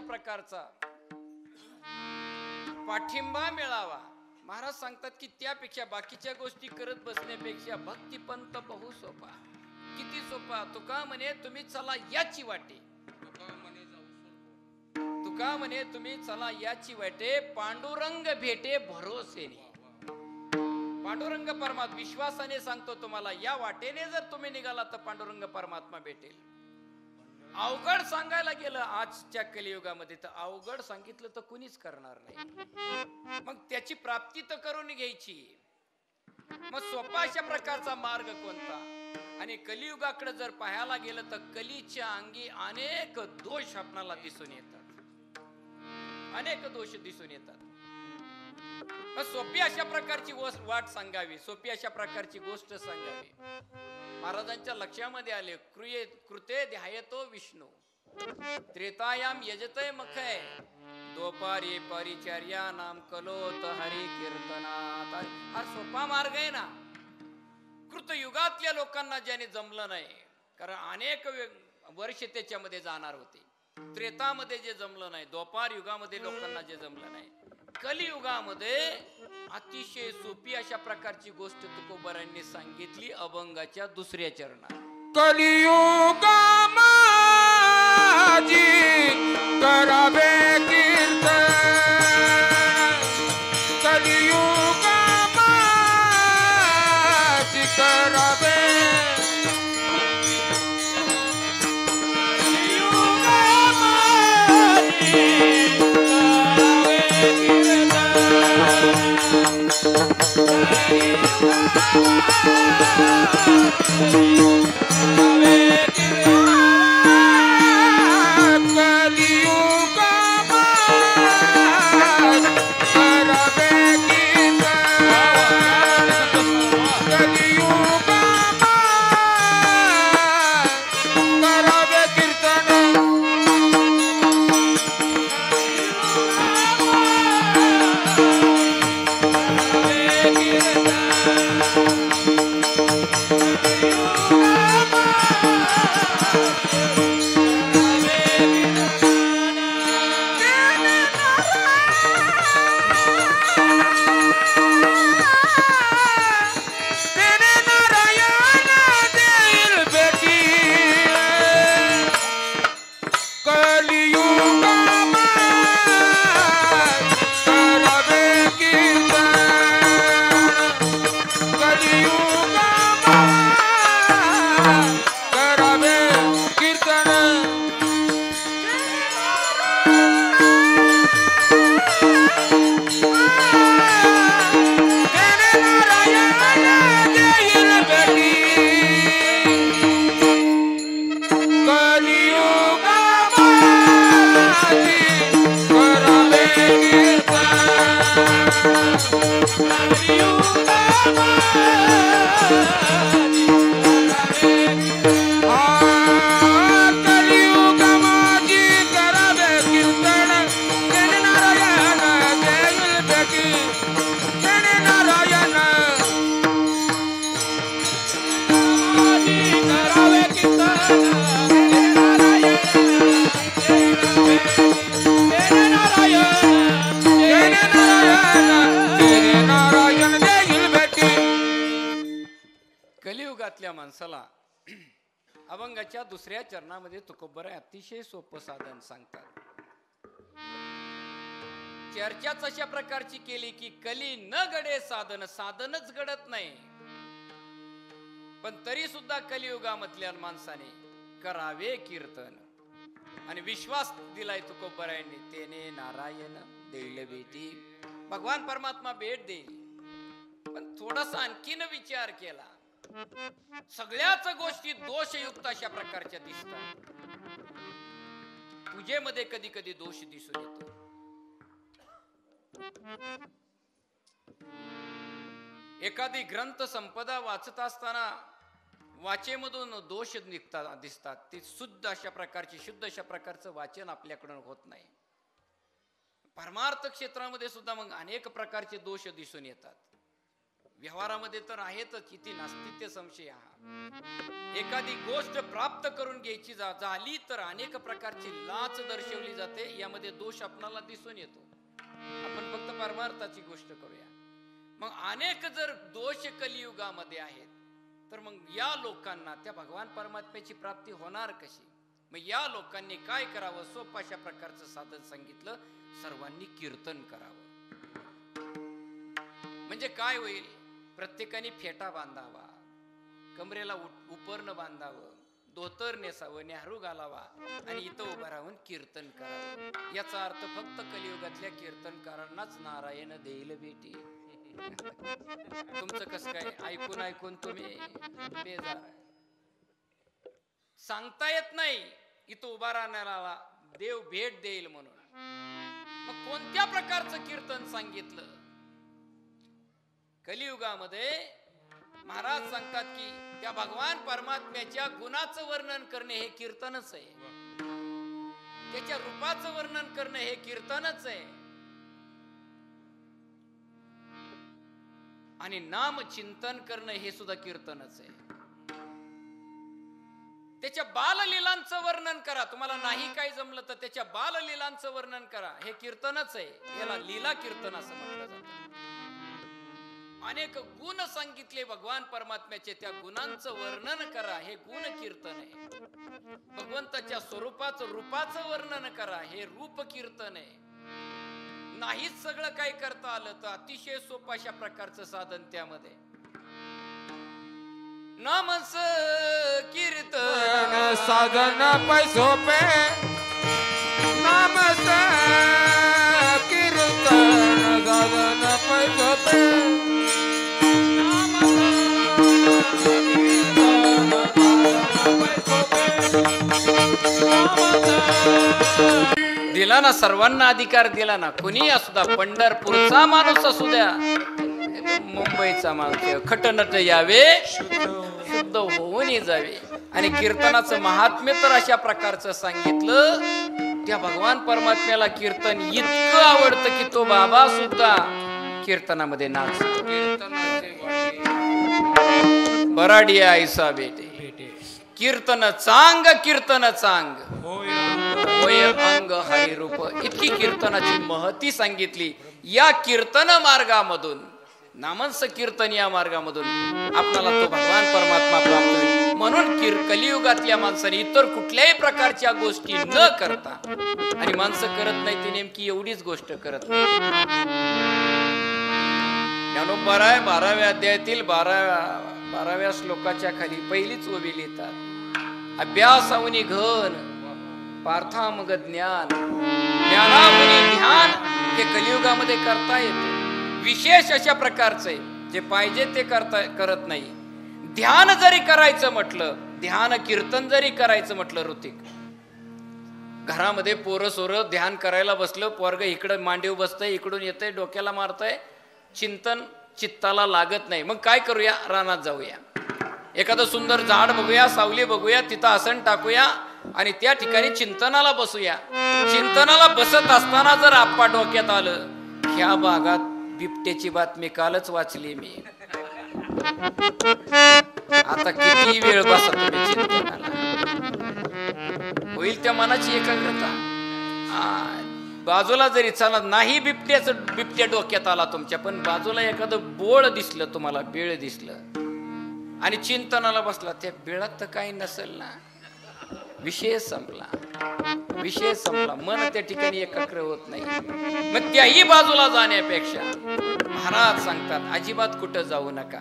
A: प्रकारचा पाठिंबा मिळावा महाराज सांगतात की त्यापेक्षा बाकीच्या गोष्टी करत बसण्यापेक्षा भक्तिपंत बहु सोपा किती सोपा तुका म्हणे तुम्ही चला याची वाटे तुका म्हणे तुम्ही चला याची वाटे पांडुरंग भेटे भरोसेने पांडुरंग परमात्मा विश्वासाने सांगतो तुम्हाला या वाटेने जर तुम्ही निघाला तर पांडुरंग परमात्मा भेटेल अवघड सांगायला गेलं आजच्या कलियुगामध्ये तर अवघड सांगितलं तर कुणीच करणार नाही मग त्याची प्राप्ती तर करून घ्यायची मग सोपा अशा प्रकारचा मार्ग कोणता आणि कलियुगाकडे जर पाहायला गेलं तर कलीच्या अंगी अनेक दोष आपणाला दिसून येतात अनेक दोष दिसून येतात मग सोपी अशा प्रकारची वाट सांगावी सोपी अशा प्रकारची गोष्ट सांगावी महाराजांच्या लक्षामध्ये आले कृते ध्यायतो विष्णू त्रेतायाम यजतय मखय दोपारी परिचर्या नाम कलोत हरी कीर्तनात हा सोपा मार्ग आहे ना कृतयुगातल्या लोकांना ज्याने जमलं नाही कारण अनेक वर्ष त्याच्यामध्ये जाणार होते त्रेतामध्ये जे जमलं नाही द्वापार युगामध्ये लोकांना जे जमलं नाही कलियुगामध्ये अतिशय सोपी अशा प्रकारची गोष्ट तुकोबारांनी सांगितली अभंगाच्या दुसऱ्या चरणात
B: कलियुगा माझी करावे कीर्तन कलियुगा
A: कलियुगातल्या माणसाला अभंगाच्या दुसऱ्या चरणामध्ये तुकोबराय अतिशय सोपं साधन सांगतात. चर्चाच अशा प्रकारची केली की कली न घडे साधन, साधनच घडत नाही. पण तरी सुद्धा कलियुगामधल्या माणसाने करावे कीर्तन आणि विश्वास दिलाय तुकोबरायांनी. तेने नारायण देईल भेटी, भगवान परमात्मा भेट देईल. पण थोडासा आणखीन विचार केला, सगळ्याच गोष्टी दोषयुक्त अशा प्रकारच्या दिसतात. पूजेमध्ये कधी कधी दोष दिसून येतो. एखादी ग्रंथ संपदा वाचत असताना वाचेमधून दोष दिसतात. ती शुद्ध अशा प्रकारची, शुद्ध अशा प्रकारचं वाचन आपल्याकडून होत नाही. परमार्थ क्षेत्रामध्ये सुद्धा मग अनेक प्रकारचे दोष दिसून येतात. व्यवहारामध्ये तर आहेतच, किती नास्तित्य संशय हा. एखादी गोष्ट प्राप्त करून घ्यायची झाली तर अनेक प्रकारची लाच दर्शवली जाते. यामध्ये दोष आपणाला दिसून येतो. आपण फक्त परमार्थाची गोष्ट करूया. मग अनेक जर दोष कलियुगामध्ये आहेत तर मग या लोकांना त्या भगवान परमात्म्याची प्राप्ती होणार कशी? मग या लोकांनी काय करावं? सोपं अशा प्रकारचं साधन सांगितलं, सर्वांनी कीर्तन करावं. म्हणजे काय होईल? प्रत्येकाने फेटा बांधावा, कमरेला उपरणं बांधावं, धोतर नेसावं, नेहरू घालावा आणि इथं उभं राहून कीर्तन करावं. याचा अर्थ फक्त कलियुगातल्या कीर्तनकारांनाच नारायण देईल भेटी. तुमचं कसं काय? ऐकून ऐकून तुम्ही बेजार. सांगता येत नाही इथं उभा राहणारा देव भेट देईल म्हणून. मग कोणत्या प्रकारचं कीर्तन सांगितलं? कलियुगामध्ये महाराज सांगतात की त्या भगवान परमात्म्याच्या गुणाचं वर्णन करणे हे कीर्तनच आहे. त्याच्या रूपाचं वर्णन करणे हे कीर्तनच आहे. आणि नाम चिंतन करणं हे सुद्धा कीर्तनच आहे. त्याच्या बाललीलांचं वर्णन करा. तुम्हाला नाही काही जमलं तर त्याच्या बाललीलांचं वर्णन करा, हे कीर्तनच आहे. याला लीला कीर्तन असं म्हटलं जातं. अनेक गुण सांगितले भगवान परमात्म्याचे, त्या गुणांचं वर्णन करा, हे गुण कीर्तन आहे. भगवंताच्या स्वरूपाचं, रूपाचं वर्णन करा, हे रूप कीर्तन आहे. नाहीच सगळं काय करता आलं तर अतिशय सोपं अशा प्रकारचं साधन त्यामध्ये. नामच कीर्तन
B: साधन पै सोपे, नामच कीर्तन साधन पै सोपे.
A: नाम दिला ना सर्वांना अधिकार दिला ना, कुणी असू द्या, पंढरपूरचा माणूस असू द्या, मुंबईचा माणूस, खटनट यावे शुद्ध होऊन जावे. आणि कीर्तनाचं महात्म्य तर अशा प्रकारचं सांगितलं, त्या भगवान परमात्म्याला कीर्तन इतकं आवडतं की तो बाबा सुद्धा कीर्तनामध्ये नाचतो. बराडिया ऐसा बेटे कीर्तन चांग, कीर्तन चांग होय अंग हरी रूप. इतकी कीर्तनाची महती सांगितली. या कीर्तन मार्गामधून, नामंस कीर्तन या मार्गामधून आपल्याला तो भगवान परमात्मा प्राप्त होईल. म्हणून कलियुगातल्या माणसाने इतर कुठल्याही प्रकारच्या गोष्टी न करता, आणि माणसं करत नाही ती नेमकी एवढीच गोष्ट करत नाही. ज्ञानोबा आहे 12व्या अध्यायातील 12व्या श्लोकाच्या खाली पहिलीच ओवी लिहितात, अभ्यासावनी घन पार्थामग ज्ञान, ज्ञानावनी ध्यान. हे कलियुगामध्ये करता येते. विशेष अशा प्रकारचे जे पाहिजे ते करत नाही. ध्यान जरी करायचं म्हटलं, ध्यान कीर्तन जरी करायचं म्हटलं, ऋतिक घरामध्ये पोरं सोरं ध्यान करायला बसलं, पोरग इकडं मांडीव बसतंय, इकडून येतंय, डोक्याला मारतंय, चिंतन चित्ताला लागत नाही. मग काय करूया, रानात जाऊया, एखादं सुंदर झाड बघूया, सावली बघूया, तिथं आसन टाकूया आणि त्या ठिकाणी चिंतनाला बसूया. चिंतनाला बसत असताना जर आप्पा डोक्यात आलं, ह्या भागात बिबट्याची बातमी कालच वाचली मी, आता किती वेळ बसा तुम्ही चिंतनाला, होईल त्या मनाची एकाग्रता. बाजूला जरी चालत नाही, बिबट्या डोक्यात आला तुमच्या, पण बाजूला एखादं बोळ दिसलं तुम्हाला, बेळ दिसलं आणि चिंतनाला बसला, त्या बेळात तर काही नसेल ना, विषय संपला, विषय संपला. मन त्या ठिकाणी एकाग्र होत नाही. मग त्याही बाजूला जाण्यापेक्षा महाराज सांगतात, अजिबात कुठं जाऊ नका,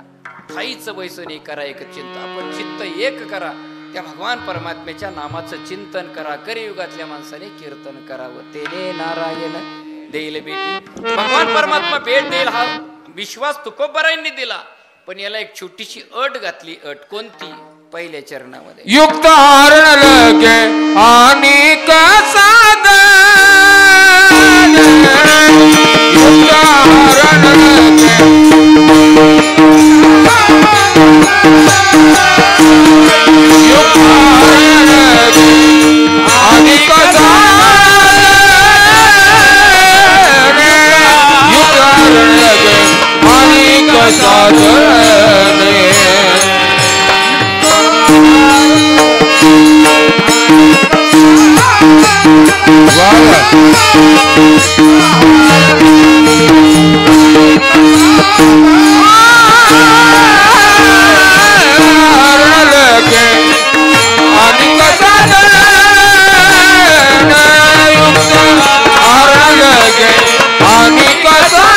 A: ठाईच वैसणी करा एक चिंता. आपण चित्त एक करा, त्या भगवान परमात्म्याच्या नामाचं चिंतन करा. कलियुगातल्या माणसाने कीर्तन करावं, तेने नारायण देईल बेटी. भगवान परमात्मा भेट देईल हा विश्वास तुकोबरायांनी दिला, पण याला एक छोटीशी अट घातली. अट कोणती? पहिल्या चरणामध्ये
B: युक्त हरण लगे आणि कसाद, युक्त हरण लगे युक्त हरण लगे आणि कसाद, युक्त हरण लगे आणि कसाद.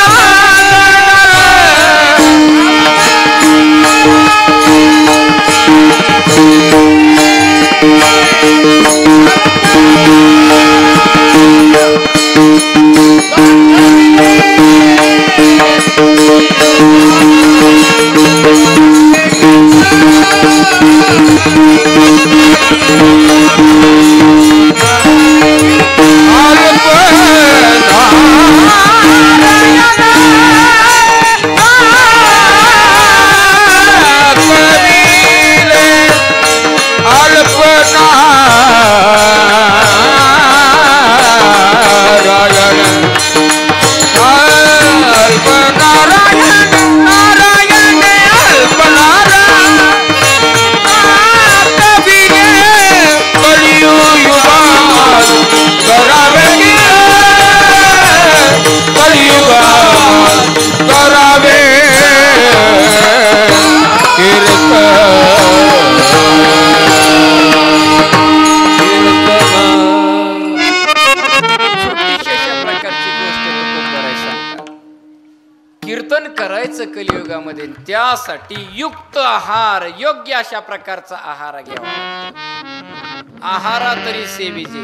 A: कलियुगामध्ये त्यासाठी युक्त आहार, योग्य अशा प्रकारचा आहार घ्यावा. आहारा तरी सेविजे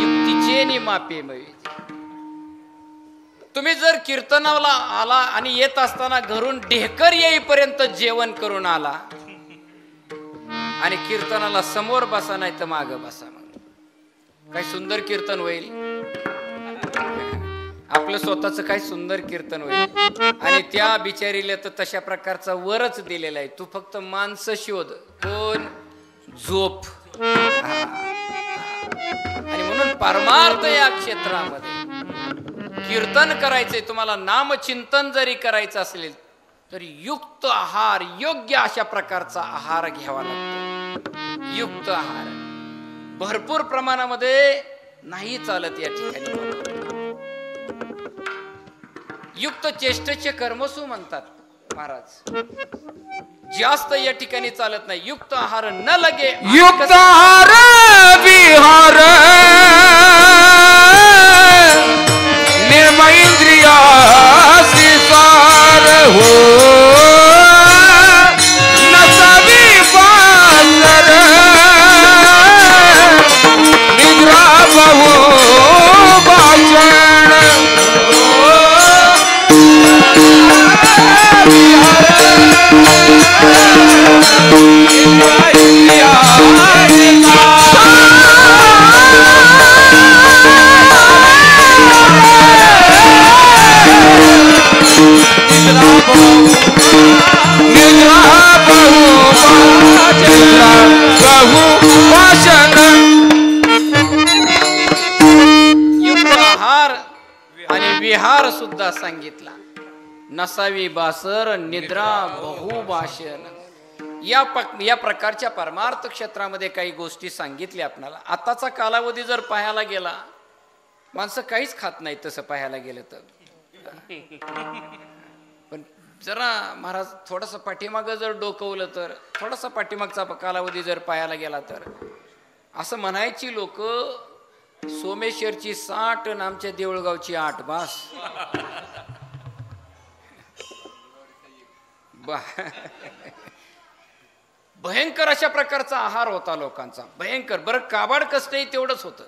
A: युक्तीचे नि मापे मविजे. तुम्ही जर कीर्तनाला आला आणि येत असताना घरून ढेकर येईपर्यंत जेवण करून आला आणि कीर्तनाला समोर बसा नाही तर माग बसा, काय सुंदर कीर्तन होईल, आपलं स्वतःच काय सुंदर कीर्तन होईल. आणि त्या बिचारीला तर तशा प्रकारचा वरच दिलेला आहे, तू फक्त माणसं शोध, कोण, झोप. आणि म्हणून परमार्थ या क्षेत्रामध्ये कीर्तन करायचंय, तुम्हाला नामचिंतन जरी करायचं असेल तर युक्त आहार, योग्य अशा प्रकारचा आहार घ्यावा लागतो. युक्त आहार भरपूर प्रमाणामध्ये नाही चालत या ठिकाणी. युक्त चेष्टेचे कर्मसू म्हणतात महाराज, जास्त या ठिकाणी चालत नाही. युक्त आहार न लगे,
B: युक्त आहार विहार निर्मैंद्रिया सार हो नसवी पासर निद्रा बहु भाषण
A: विहार सुद्धा सांगितला. नसावी बासर निद्रा बहुभाषण. या प्रकारच्या परमार्थ क्षेत्रामध्ये काही गोष्टी सांगितल्या आपल्याला. आताचा कालावधी जर पाहायला गेला, माणसं काहीच खात नाही तसं पाहायला गेलं तर. पण जरा महाराज थोडंसं पाठीमागं जर डोकवलं तर, थोडासा पाठीमागचा कालावधी जर पाहायला गेला तर असं म्हणायची लोक, सोमेश्वरची 60 आणि आमच्या देऊळगावची 8 बास. भयंकर अशा प्रकारचा आहार होता लोकांचा, भयंकर. बरं काबाड कष्टही तेवढंच होतं.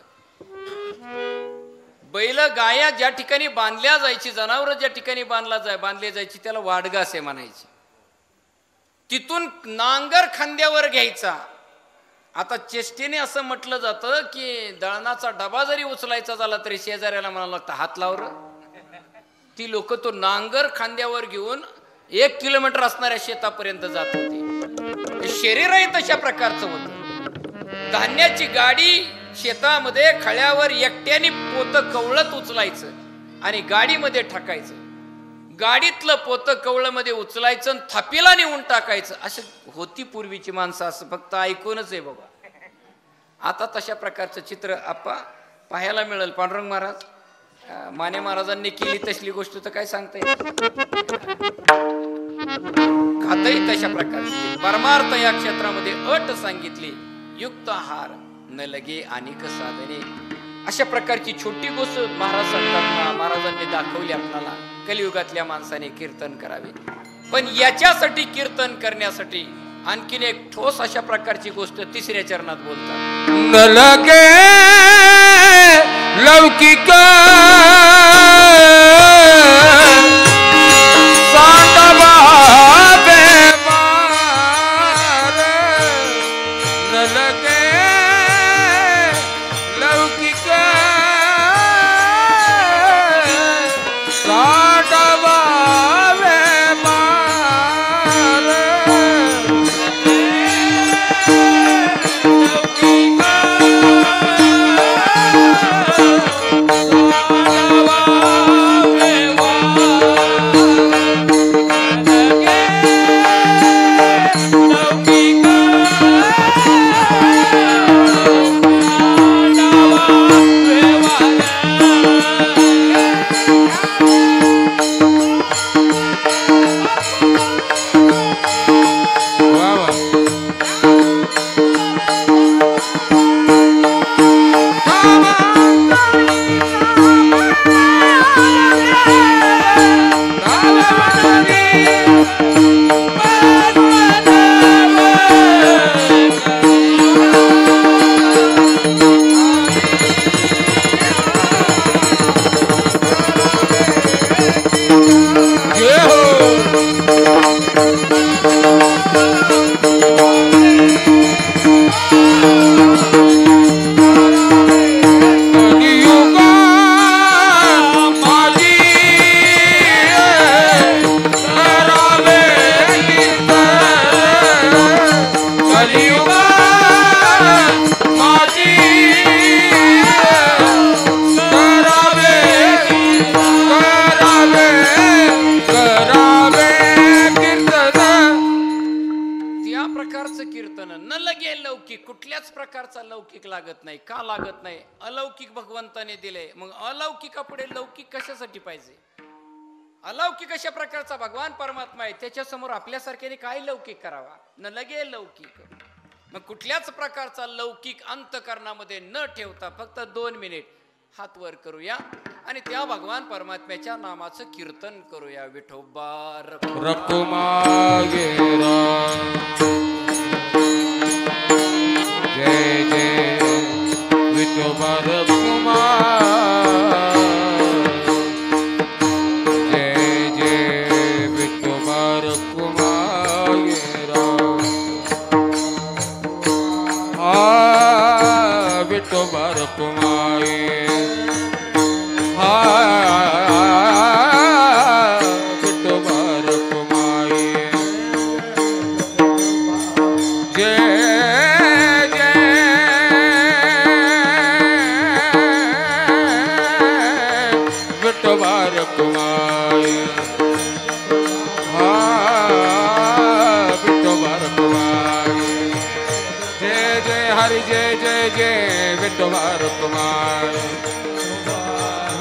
A: बैल गाया ज्या ठिकाणी बांधल्या जायची, जनावर ज्या ठिकाणी बांधले जायची त्याला वाडगासे म्हणायची. तिथून नांगर खांद्यावर घ्यायचा. आता चेष्टेने असं म्हटलं जातं की दळणाचा डबा जरी उचलायचा झाला तरी शेजाऱ्याला म्हणावं लागतं हात लावर. ती लोक तो नांगर खांद्यावर घेऊन 1 किलोमीटर असणाऱ्या शेतापर्यंत जात होती. शरीरही तशा प्रकारचं होतं. धान्याची गाडी शेतामध्ये खळ्यावर एकट्याने पोतं कवळत उचलायचं आणि गाडीमध्ये टाकायचं. गाडीतलं पोतं कवळमध्ये उचलायचं आणि थापीला नेऊन टाकायचं. असं होती पूर्वीची माणसं, असं फक्त ऐकूनच आहे बाबा. आता तशा प्रकारचं चित्र आप्पा पाहायला मिळेल. पांडुरंग महाराज, माने महाराजांनी केली तसली गोष्ट तर काय सांगता येईल. खातही तशा प्रकारची. परमार्थ या क्षेत्रामध्ये अट सांगितली, युक्त आहार न लगे अनेक साधने. अशा प्रकारची छोटी गोष्ट महाराज सांगतात, महाराजांनी दाखवली आपल्याला. कलियुगातल्या माणसाने कीर्तन करावे. पण याच्यासाठी कीर्तन करण्यासाठी आणखीन एक ठोस अशा प्रकारची गोष्ट 3ऱ्या चरणात बोलतात.
B: न लगे लौकिक सांडवा बेमार, न लगे लौकिक सांडवा बेमार.
A: नामाचं कीर्तन न लगे लौकिक. कुठल्याच प्रकारचा लौकिक लागत नाही. का लागत नाही? अलौकिक भगवंताने दिले, मग अलौकिकापुढे लौकिक कशासाठी पाहिजे? अलौकिक अशा प्रकारचा भगवान परमात्मा आहे, त्याच्या समोर आपल्यासारख्याने काय लौकिक करावा? न लगे लौकिक. मग कुठल्याच प्रकारचा लौकिक अंतकरणामध्ये न ठेवता फक्त 2 मिनिट हात वर करूया आणि त्या भगवान परमात्म्याच्या नामाचं कीर्तन करूया. विठोबा
B: रकुमा गेरा जय जय विठोबा रकुमा जय जय विठोबा रकुमा गेरा विठोबा रकुमा विठोबा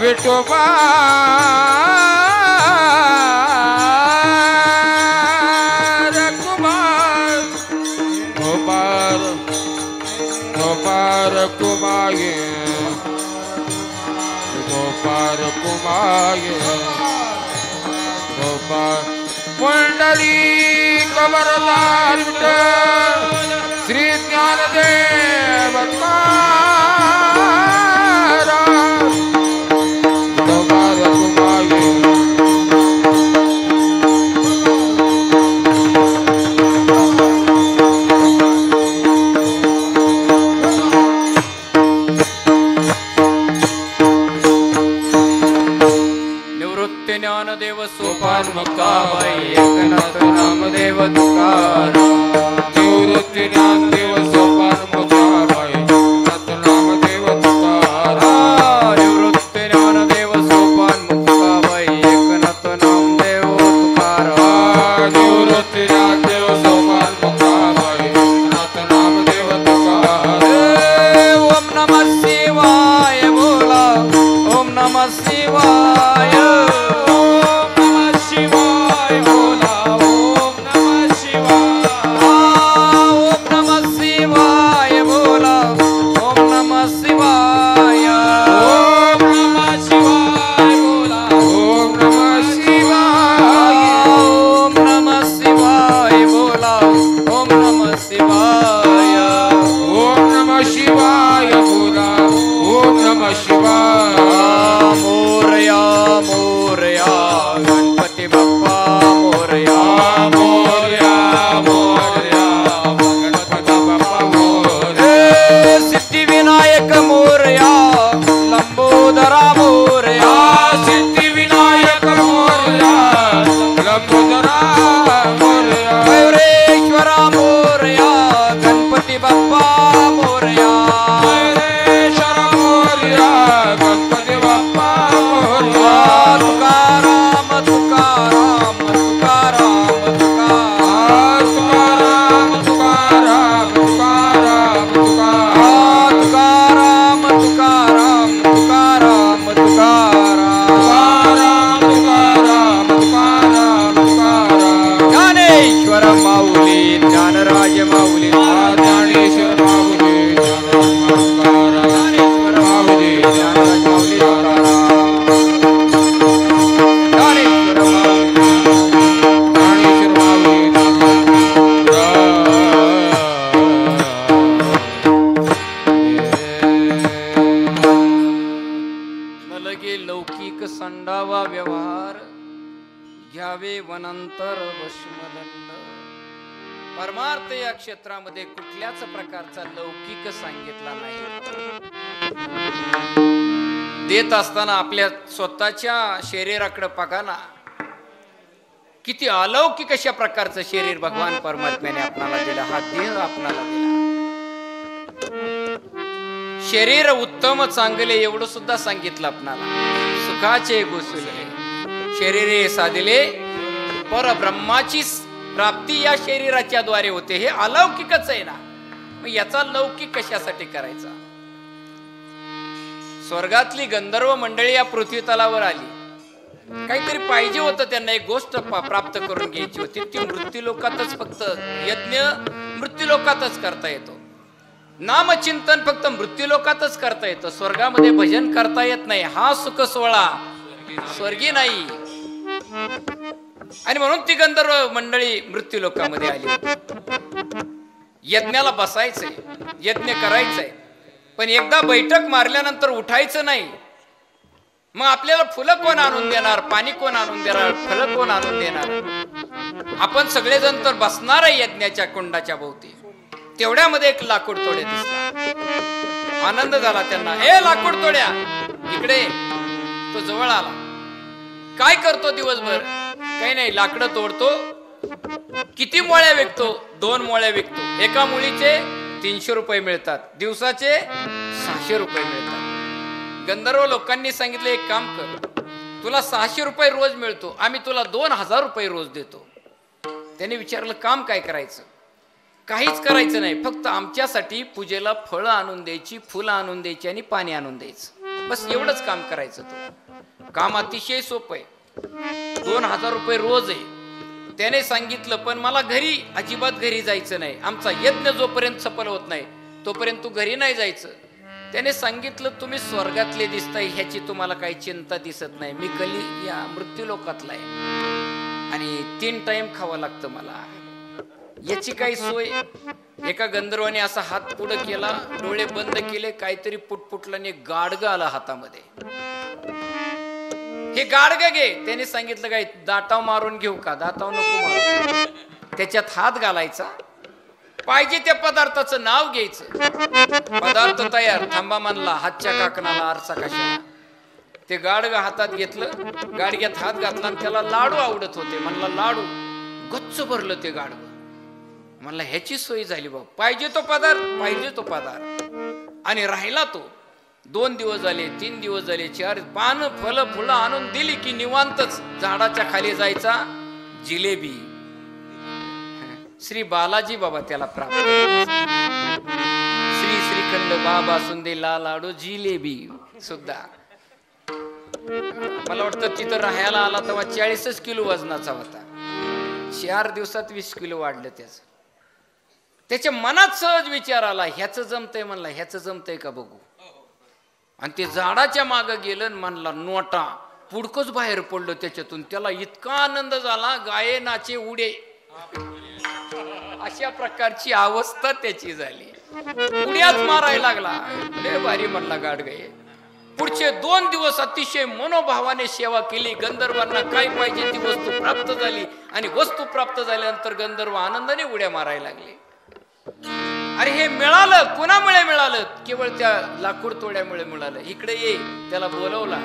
B: विठोबा कुमार गोपाल गोपाल कुमार गोपाल कुमार गोपाल मंडली कमरदार श्री ज्ञानदेव
A: निवृत्ती ज्ञानदेव सोपान मुक्ताबाई एकनाथ नामदेव तुकाराम. निवृत्ती ज्ञानदेव सोपान मुक्ताबाई एकनाथ नामदेव तुकाराम. निवृत्ती ज्ञानदेव सोपान मुक्ताबाई एकनाथ नामदेव तुकाराम. निवृत्ती ज्ञानदेव सोपान मुक्ताबाई एकनाथ नामदेव तुकाराम. ओम नमः शिवाय बोला. ओम नमः शिवाय. संडावा व्यवहार घ्यावे वनंतर वशमदंड. परमार्थ या क्षेत्रामध्ये कुठल्याच प्रकारचा लौकिक सांगितला नाही. देत असताना आपल्या स्वतःच्या शरीराकडे बघा ना, किती अलौकिक अशा प्रकारचं शरीर भगवान परमात्म्याने आपणाला दिला. हा देह आपणाला दिला. शरीर उत्तम चांगले एवढं सुद्धा सांगितलं आपणाला. सुखाचे गोसुले शरीरे साधिले परब्रह्माची प्राप्ती या शरीराच्या द्वारे होते, हे अलौकिकच आहे ना, मग याचा लौकिक कशासाठी करायचा? स्वर्गातली गंधर्व मंडळी या पृथ्वी तलावर आली, काहीतरी पाहिजे होतं त्यांना, एक गोष्ट प्राप्त करून घ्यायची होती. ती मृत्यूलोकातच, फक्त यज्ञ मृत्यूलोकातच करता येतो, नामचिंतन फक्त मृत्यूलोकातच करता येतं, स्वर्गामध्ये भजन करता येत नाही. हा सुख सोहळा स्वर्गी नाही. आणि म्हणून ती गंधर्व मंडळी मृत्यूलोकामध्ये आली. यज्ञाला बसायचंय, यज्ञ करायचंय, पण एकदा बैठक मारल्यानंतर उठायचं नाही. मग आपल्याला फुलं कोण आणून देणार, पाणी कोण आणून देणार, फळं कोण आणून देणार? आपण सगळेजण तर बसणार आहे यज्ञाच्या कुंडाच्या भोवती. तेवढ्यामध्ये एक लाकूड तोडे दिसला. आनंद झाला त्यांना. ए लाकूड तोड्या, इकडे. तो जवळ आला. काय करतो दिवसभर? काही नाही, लाकडं तोडतो. किती मोळ्या विकतो? 2 मोळ्या विकतो. एका मुळीचे 300 रुपये मिळतात, दिवसाचे 600 रुपये मिळतात. गंधर्व लोकांनी सांगितलं, एक काम कर, तुला 600 रुपये रोज मिळतो, आम्ही तुला 2000 रुपये रोज देतो. त्याने विचारलं, काम काय करायचं? काहीच करायचं नाही, फक्त आमच्यासाठी पूजेला फळं आणून द्यायची, फुलं आणून द्यायची आणि पाणी आणून द्यायचं, बस एवढंच काम करायचं. तो काम अतिशय सोपं आहे. 2000 रुपये रोज आहे. त्याने सांगितलं, पण मला घरी, अजिबात घरी जायचं नाही, आमचा यज्ञ जोपर्यंत सफल होत नाही तोपर्यंत तू घरी नाही जायचं. त्याने सांगितलं, तुम्ही स्वर्गातले दिसताय, ह्याची तुम्हाला काही चिंता दिसत नाही, मी कली या मृत्यूलोकातला आहे आणि 3 टाइम खावं लागतं मला, याची काही सोय? एका गंधर्वाने असा हात पुढे केला, डोळे बंद केले, काहीतरी पुटपुटलं आणि गाडगं आलं हातामध्ये. हे गाडगं घे. त्याने सांगितलं, काय दाताव मारून घेऊ का? दाताव नको मारू. त्याच्यात हात घालायचा, पाहिजे त्या पदार्थाचं नाव घ्यायचं, पदार्थ तयार. थांबा म्हणला, हातच्या काकणाला आरसा कशाला. ते गाडगं हातात घेतलं, गाडग्यात हात घातला आणि त्याला लाडू आवडत होते. म्हणला लाडू. गच्च भरलं ते गाडगं. म्हणला ह्याची सोय झाली बाबा, पाहिजे तो पदार्थ, पाहिजे तो पदार्थ. आणि राहिला तो. 2 दिवस झाले, 3 दिवस झाले, 4 पानं फलं फुलं आणून दिली की निवांतच झाडाच्या खाली जायचा. जिलेबी. श्री बालाजी बाबा त्याला प्राप्त. श्री श्रीखंड बाबा सुंदेला लाडू जिलेबी सुद्धा. मला वाटतं तिथं राहायला आला तेव्हा 40 किलो वजनाचा होता. 4 दिवसात 20 किलो वाढलं त्याचं. त्याच्या मनात सहज विचार आला, ह्याचं जमतंय. म्हणला ह्याचं जमतंय का बघू. आणि ते झाडाच्या मागं गेलं, म्हणला नोटा. पुडकच बाहेर पडलं त्याच्यातून. त्याला इतका आनंद झाला, गाये नाचे उडे, अशा प्रकारची अवस्था त्याची झाली. उड्याच मारायला लागला. लय भारी म्हणला गाडगं. पुढचे 2 दिवस अतिशय मनोभावाने सेवा केली. गंधर्वांना काय पाहिजे ती वस्तू प्राप्त झाली. आणि वस्तू प्राप्त झाल्यानंतर गंधर्व आनंदाने उड्या मारायला लागले. अरे हे मिळालं कोणामुळे मिळालं? केवळ त्या लाकूड तोड्यामुळे मिळालं. इकडे ये. त्याला बोलवला.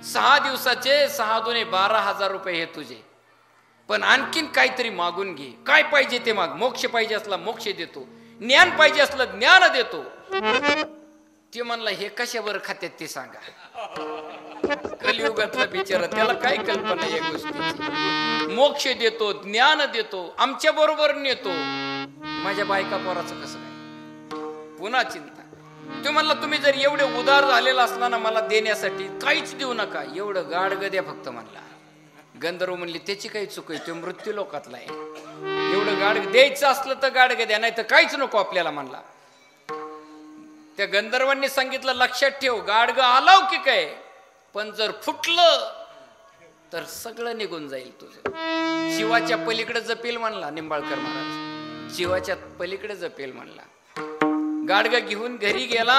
A: 6 दिवसाचे 6 दुने 12,000 रुपये हे तुझे, पण आणखीन काहीतरी मागून घे. काय पाहिजे ते माग. मोक्ष पाहिजे असला मोक्ष देतो, ज्ञान पाहिजे असलं ज्ञान देतो. ते म्हणला, हे कशावर खात्यात ते सांगा. कलियुगातला बिचारा, त्याला काय कल्पना या गोष्टीची. मोक्ष देतो, ज्ञान देतो, आमच्या बरोबर नेतो. माझ्या बायका पोराचं कसं काय? पुन्हा चिंता. तो म्हणला, तुम्ही जर एवढे उदार झालेला असला ना मला देण्यासाठी, काहीच देऊ नका, एवढं गाडगं द्या फक्त म्हणला. गंधर्व म्हणली, त्याची काही चूक आहे, तो मृत्यू लोकातला आहे. एवढं गाडगं द्यायचं असलं तर गाडगं द्या, नाही तर काहीच नको आपल्याला म्हणला. त्या गंधर्वांनी सांगितलं, लक्षात ठेव, गाडगं अलौकिक आहे, पण जर फुटलं तर सगळं निघून जाईल तुझं. शिवाच्या पलीकडे जपेल म्हणला निंबाळकर महाराज. शिवाच्या पलीकडे जपेल म्हणला. गाडगं घेऊन घरी गेला.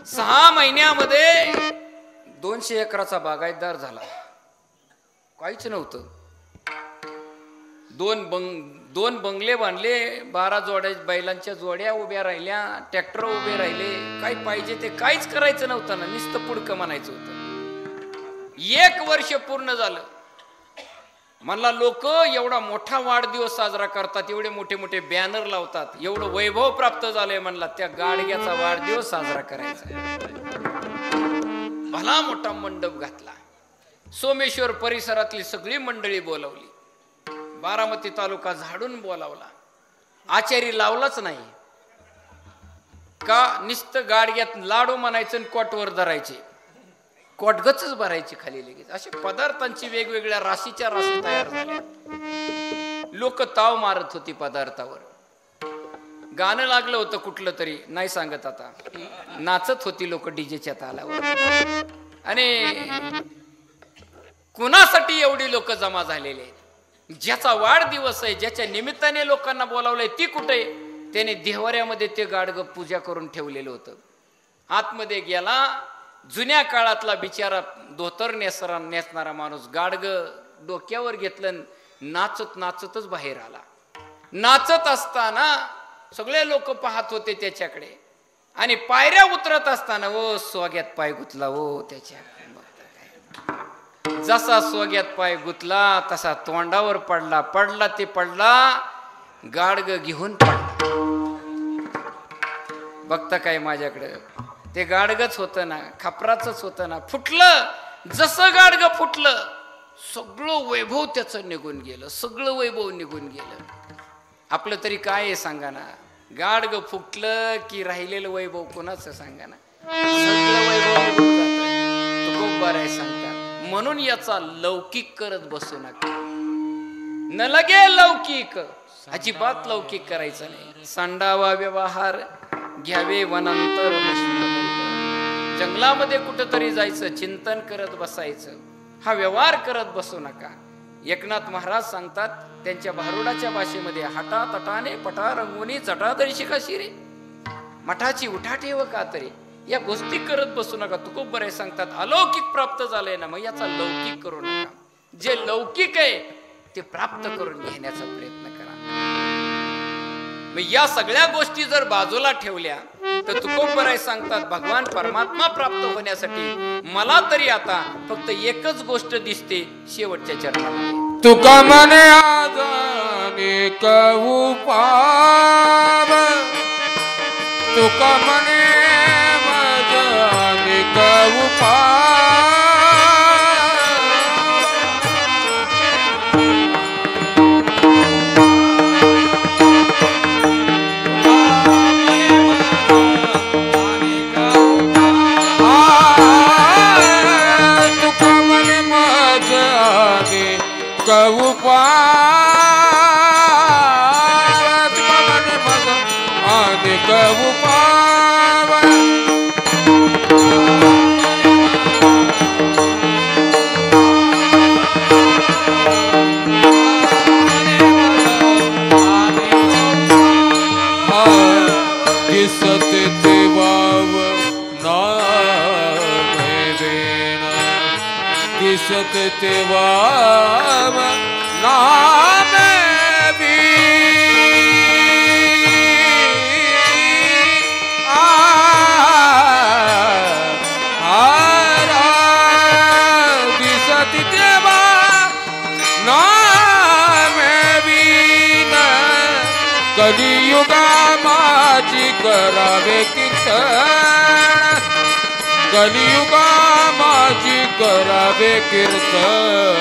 A: 6 महिन्यामध्ये 200 एकराचा बागायतदार झाला. काहीच नव्हतं. 2 बंगले बांधले, 12 जोड्या बैलांच्या जोड्या उभ्या राहिल्या, ट्रॅक्टर उभे राहिले. काय पाहिजे ते काहीच करायचं नव्हतं ना, नुसतं पुडकं म्हणायचं होतं. 1 वर्ष पूर्ण झालं. म्हणला, लोक एवढा मोठा वाढदिवस साजरा करतात, एवढे मोठे मोठे बॅनर लावतात, एवढं वैभव प्राप्त झालंय. म्हणला, त्या गाडग्याचा वाढदिवस साजरा करायचा. भला मोठा मंडप घातला. सोमेश्वर परिसरातली सगळी मंडळी बोलावली. बारामती तालुका झाडून बोलावला. आचारी लावलाच नाही का, नुसतं गाडग्यात लाडू म्हणायचं आणि कोटवर धरायचे, कोटगच भरायची खाली लगेच. असे पदार्थांची वेगवेगळ्या राशीच्या राशी तयार झाल्या. लोक ताव मारत होती पदार्थावर. गाणं लागलं होतं कुठलं तरी, नाही सांगत आता, नाचत होती लोक डीजेच्या तालावर. आणि कुणासाठी एवढी लोक जमा झालेली आहेत? ज्याचा वाढदिवस आहे, ज्याच्या निमित्ताने लोकांना बोलावलंय, ती कुठे? त्याने देवाऱ्यामध्ये ते गाडग पूजा करून ठेवलेलं होतं. आतमध्ये गेला, जुन्या काळातला बिचारा धोतर नेसणारा माणूस गाडग डोक्यावर घेतलं, नाचत नाचतच बाहेर आला. नाचत असताना सगळे लोक पाहत होते त्याच्याकडे. आणि पायऱ्या उतरत असताना ओ सोग्यात पाय गुतला ओ त्याच्या. जसा सोग्यात पाय गुतला तसा तोंडावर पडला, पडला ते पडला, गाडग घेऊन पडला. बघता काय माझ्याकडे, ते गाडगच होतं ना, खापराचंच होतं ना, फुटलं. जसं गाडग फुटलं, सगळं वैभव त्याचं निघून गेलं, सगळं वैभव निघून गेलं. आपलं तरी काय आहे सांगा ना, गाडग फुटलं की राहिलेलं वैभव कोणाचं सांगा ना, सगळं वैभव निघून जातं. तो खूप बरं आहे सांगतात. म्हणून याचा लौकिक करत बसू नका. न लगे लौकिक, अजिबात लौकिक करायचं नाही. सांडावा व्यवहार घ्यावे वनांतर, जंगलामध्ये कुठंतरी जायचं, चिंतन करत बसायचं. हा व्यवहार करत बसू नका. एकनाथ महाराज सांगतात त्यांच्या भारुडाच्या भाषेमध्ये, हटा तटाने पटा रंगवणी जटादरी शिका शिरे, मठाची उठा ठेव का तरी. या गोष्टी करत बसू नका. तुकोब बरे सांगतात अलौकिक प्राप्त झालंय ना, मग याचा लौकिक करू नका. जे लौकिक आहे ते प्राप्त करून घेण्याचा प्रयत्न करा. मग या सगळ्या गोष्टी जर बाजूला ठेवल्या तर तुकोब बरे सांगतात भगवान परमात्मा प्राप्त होण्यासाठी मला तरी आता फक्त एकच गोष्ट दिसते, शेवटच्या चरणामध्ये.
B: तुका मने आजाने कहू पाव, तुका मने मजाने कहू पाव. कहू पाव, दिसत ते वाव नाम देना, दिसत ते वाव नाम कलियुगा माझी करावे कीर्तन, कलियुगा माझी करावे कीर्तन.